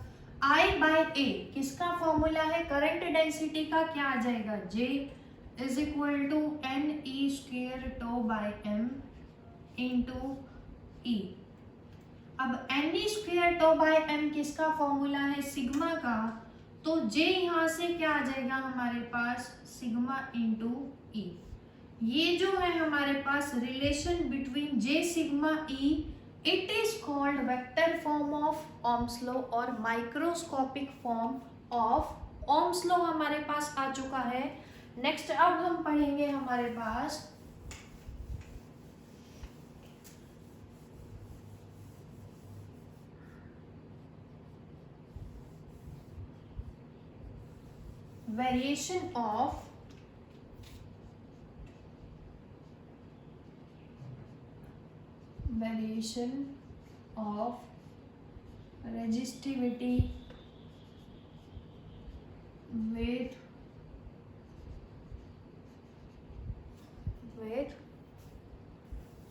I/A किसका फॉर्मूला है, करंट डेंसिटी का, क्या आ जाएगा, J is equal to ne²/m into E। अब ne²/m किसका फॉर्मूला है, सिग्मा का, तो J यहाँ से क्या आ जाएगा हमारे पास, सिग्मा इंटू E। ये जो है हमारे पास relation between J sigma E, it is called vector form of Ohm's law और microscopic form of Ohm's law हमारे पास आ चुका है। नेक्स्ट अब हम पढ़ेंगे हमारे पास variation of resistivity with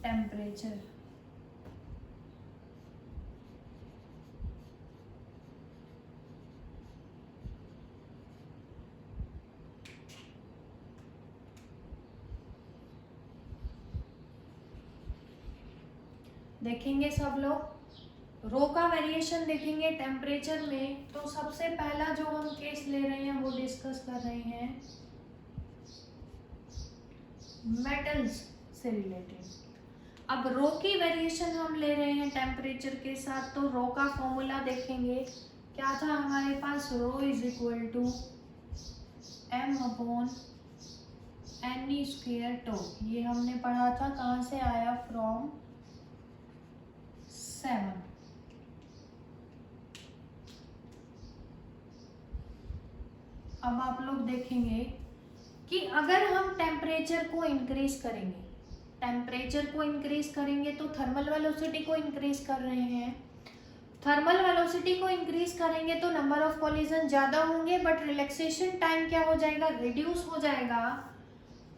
temperature. देखेंगे सब लोग रो का वेरिएशन देखेंगे टेम्परेचर में। तो सबसे पहला जो हम केस ले रहे हैं वो डिस्कस कर रहे हैं मेटल्स से रिलेटेड। अब रो की वेरिएशन हम ले रहे हैं टेम्परेचर के साथ, तो रो का फॉर्मूला देखेंगे क्या था हमारे पास, rho is equal to m upon n square tau. ये हमने पढ़ा था, कहाँ से आया, फ्रॉम 7। अब आप लोग देखेंगे कि अगर हम टेम्परेचर को इंक्रीज करेंगे तो थर्मल वेलोसिटी को इंक्रीज कर रहे हैं। थर्मल वेलोसिटी को इंक्रीज करेंगे तो नंबर ऑफ कॉलिजन ज़्यादा होंगे, बट रिलैक्सेशन टाइम क्या हो जाएगा, रिड्यूस हो जाएगा।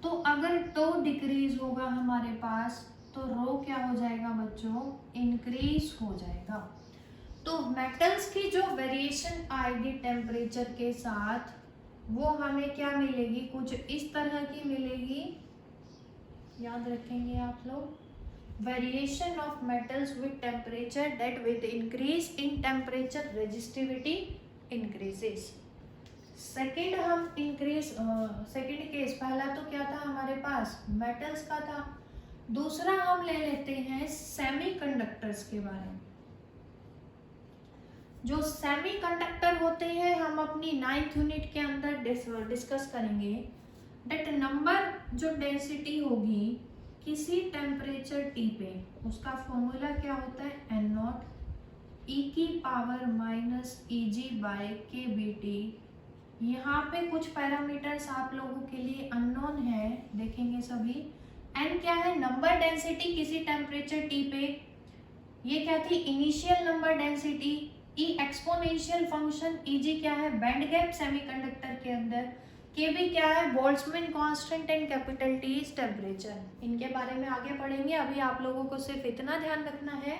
तो अगर टो डिक्रीज होगा हमारे पास तो रो क्या हो जाएगा बच्चों, इंक्रीज हो जाएगा। तो मेटल्स की जो वेरिएशन आएगी टेम्परेचर के साथ वो हमें क्या मिलेगी, कुछ इस तरह की मिलेगी। याद रखेंगे आप लोग, variation of metals with temperature that with increase in temperature resistivity increases. Second हम सेकेंड केस, पहला तो क्या था हमारे पास, मेटल्स का था। दूसरा हम ले लेते हैं सेमीकंडक्टर्स के बारे में। जो सेमीकंडक्टर होते हैं हम अपनी 9th यूनिट के अंदर डिस्कस करेंगे। डेट नंबर जो डेंसिटी होगी किसी टेम्परेचर टी पे, उसका फॉर्मूला क्या होता है, एन नॉट ई की power minus E g by k B T. यहाँ पे कुछ पैरामीटर्स आप लोगों के लिए अननोन है, देखेंगे सभी। एन क्या है, नंबर डेंसिटी किसी टेम्परेचर टी पे, ये क्या थी, इनिशियल नंबर डेंसिटी। ई एक्सपोनेंशियल फंक्शन, ई जी क्या है, बैंड गैप सेमीकंडक्टर के अंदर। के भी क्या है, Boltzmann constant and capital T is temperature. इनके बारे में आगे पढ़ेंगे, अभी आप लोगों को सिर्फ इतना ध्यान रखना है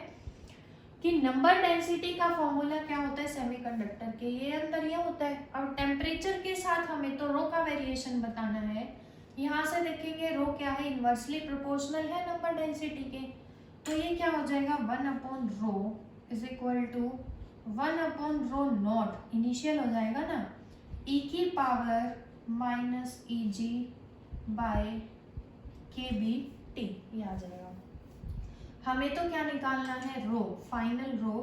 कि नंबर डेंसिटी का फॉर्मूला क्या होता है सेमीकंडक्टर के, ये अंदर ये होता है। अब टेम्परेचर के साथ हमें तो रो का वेरिएशन बताना है। यहाँ से देखेंगे रो क्या है, इन्वर्सली प्रोपोर्शनल है नंबर डेंसिटी के। तो ये क्या हो जाएगा, 1 upon rho is equal to 1 upon rho naught, initial हो जाएगा ना, ई की power minus E g by k B T, ये आ जाएगा। हमें तो क्या निकालना है, rho, final rho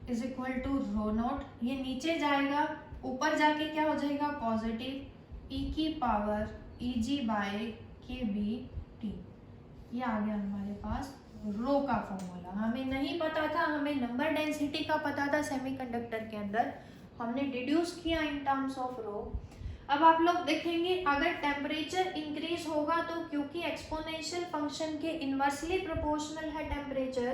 is equal to rho naught, ये नीचे जाएगा, ऊपर जाके क्या हो जाएगा, पॉजिटिव ई की power E g by k B T. ये आ गया हमारे पास रो का फॉर्मूला। हमें नहीं पता था, हमें नंबर डेंसिटी का पता था सेमीकंडक्टर के अंदर, हमने डिड्यूस किया इन टर्म्स ऑफ रो। अब आप लोग देखेंगे अगर टेम्परेचर इंक्रीज होगा तो क्योंकि एक्सपोनेंशियल फंक्शन के इन्वर्सली प्रोपोर्शनल है टेम्परेचर,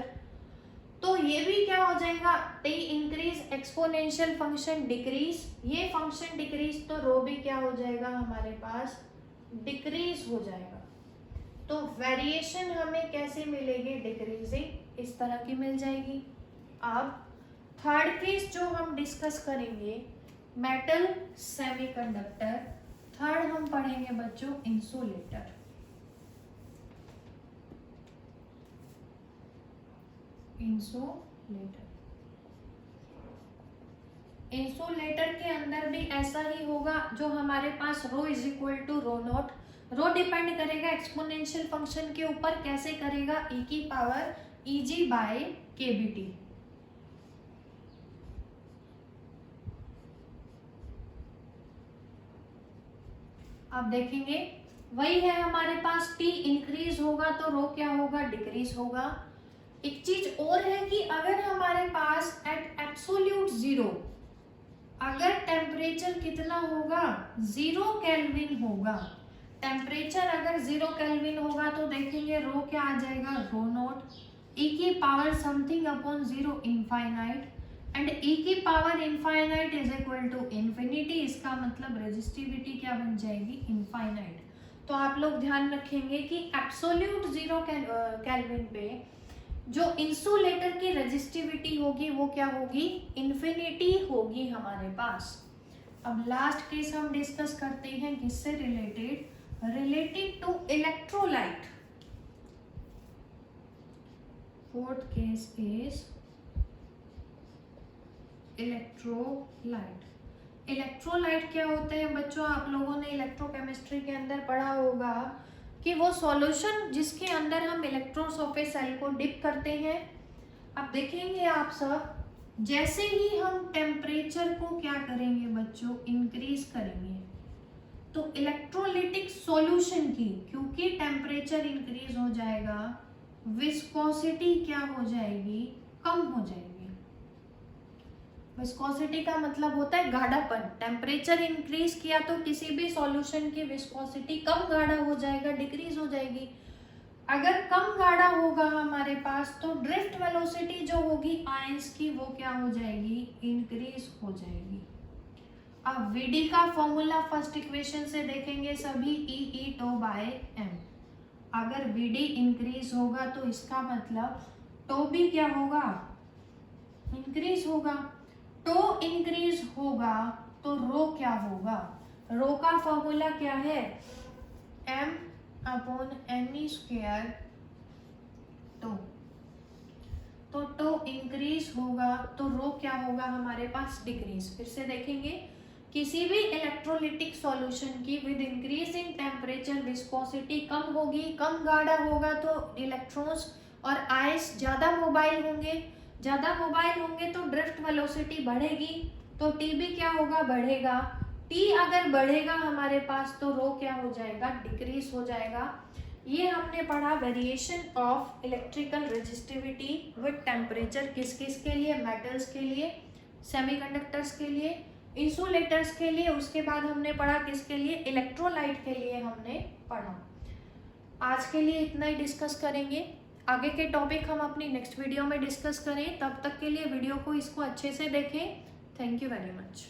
तो ये भी क्या हो जाएगा, T increase exponential function decrease, ये फंक्शन डिक्रीज तो रो भी क्या हो जाएगा हमारे पास, डिक्रीज हो जाएगा। तो वेरिएशन हमें कैसे मिलेगी, डिक्रीजिंग, इस तरह की मिल जाएगी। अब थर्ड केस जो हम डिस्कस करेंगे, मेटल सेमीकंडक्टर। थर्ड हम पढ़ेंगे बच्चों इंसुलेटर। इंसुलेटर के अंदर भी ऐसा ही होगा, जो हमारे पास rho is equal to rho naught, rho depend करेगा एक्सपोनेंशियल फंक्शन के ऊपर, कैसे करेगा, ई की power E g by k B T. अब देखेंगे वही है हमारे पास, टी इंक्रीज होगा तो रो क्या होगा, डिक्रीज होगा। एक चीज और है कि अगर हमारे पास एट एब्सोल्यूट जीरो, अगर टेम्परेचर कितना होगा, 0 केल्विन होगा, टेम्परेचर अगर 0 केल्विन होगा तो देखेंगे रो क्या आ जाएगा, रो नॉट ई की power something upon 0 infinite. And e की power infinite is equal to infinity, इसका मतलब रेजिस्टिविटी क्या बन जाएगी, इनफाइनाइट। तो आप लोग ध्यान रखेंगे कि एब्सोल्यूट 0 केल्विन पे जो इंसुलेटर की रेजिस्टिविटी होगी वो क्या होगी, इन्फिनिटी होगी हमारे पास। अब लास्ट केस हम डिस्कस करते हैं किससे related to electrolyte. Fourth case is electrolyte. Electrolyte क्या होते हैं बच्चों, आप लोगों ने इलेक्ट्रोकेमिस्ट्री के अंदर पढ़ा होगा कि वो सॉल्यूशन जिसके अंदर हम इलेक्ट्रॉन्स ऑफ ए सेल को डिप करते हैं। अब देखेंगे आप सब, जैसे ही हम टेम्परेचर को क्या करेंगे बच्चों, इंक्रीज करेंगे, तो इलेक्ट्रोलिटिक सॉल्यूशन की, क्योंकि टेम्परेचर इंक्रीज हो जाएगा, विस्कोसिटी क्या हो जाएगी, कम हो जाएगी। विस्कोसिटी का मतलब होता है गाढ़ापन। टेम्परेचर इंक्रीज किया तो किसी भी सॉल्यूशन की विस्कोसिटी कम गाढ़ा हो जाएगा, डिक्रीज हो जाएगी। अगर कम गाढ़ा होगा हमारे पास तो ड्रिफ्ट वेलोसिटी जो होगी आयंस की वो क्या हो जाएगी, इंक्रीज हो जाएगी। अब वीडी का फॉर्मूला फर्स्ट इक्वेशन से देखेंगे सभी, ई टो बाय एम। अगर वीडी इंक्रीज होगा तो इसका मतलब टो भी क्या होगा, इंक्रीज होगा। टो इंक्रीज होगा तो रो क्या होगा, रो का फॉर्मूला क्या है, m अपॉन एम स्क्वायर तो टो इंक्रीज होगा तो रो क्या होगा हमारे पास, डिक्रीज। फिर से देखेंगे, किसी भी इलेक्ट्रोलिटिक सॉल्यूशन की विद इंक्रीजिंग टेम्परेचर विस्कोसिटी कम होगी, कम गाढ़ा होगा तो इलेक्ट्रॉन्स और आयंस ज्यादा मोबाइल होंगे, ज्यादा मोबाइल होंगे तो ड्रिफ्ट वेलोसिटी बढ़ेगी, तो टी भी क्या होगा, बढ़ेगा। टी अगर बढ़ेगा हमारे पास तो रो क्या हो जाएगा, डिक्रीज हो जाएगा। ये हमने पढ़ा variation of electrical resistivity with temperature, किस किस के लिए, मेटल्स के लिए, सेमीकंडक्टर्स के लिए, इंसुलेटर्स के लिए। उसके बाद हमने पढ़ा किसके लिए, इलेक्ट्रोलाइट के लिए हमने पढ़ा। आज के लिए इतना ही डिस्कस करेंगे, आगे के टॉपिक हम अपनी नेक्स्ट वीडियो में डिस्कस करें। तब तक के लिए वीडियो को इसको अच्छे से देखें। Thank you very much.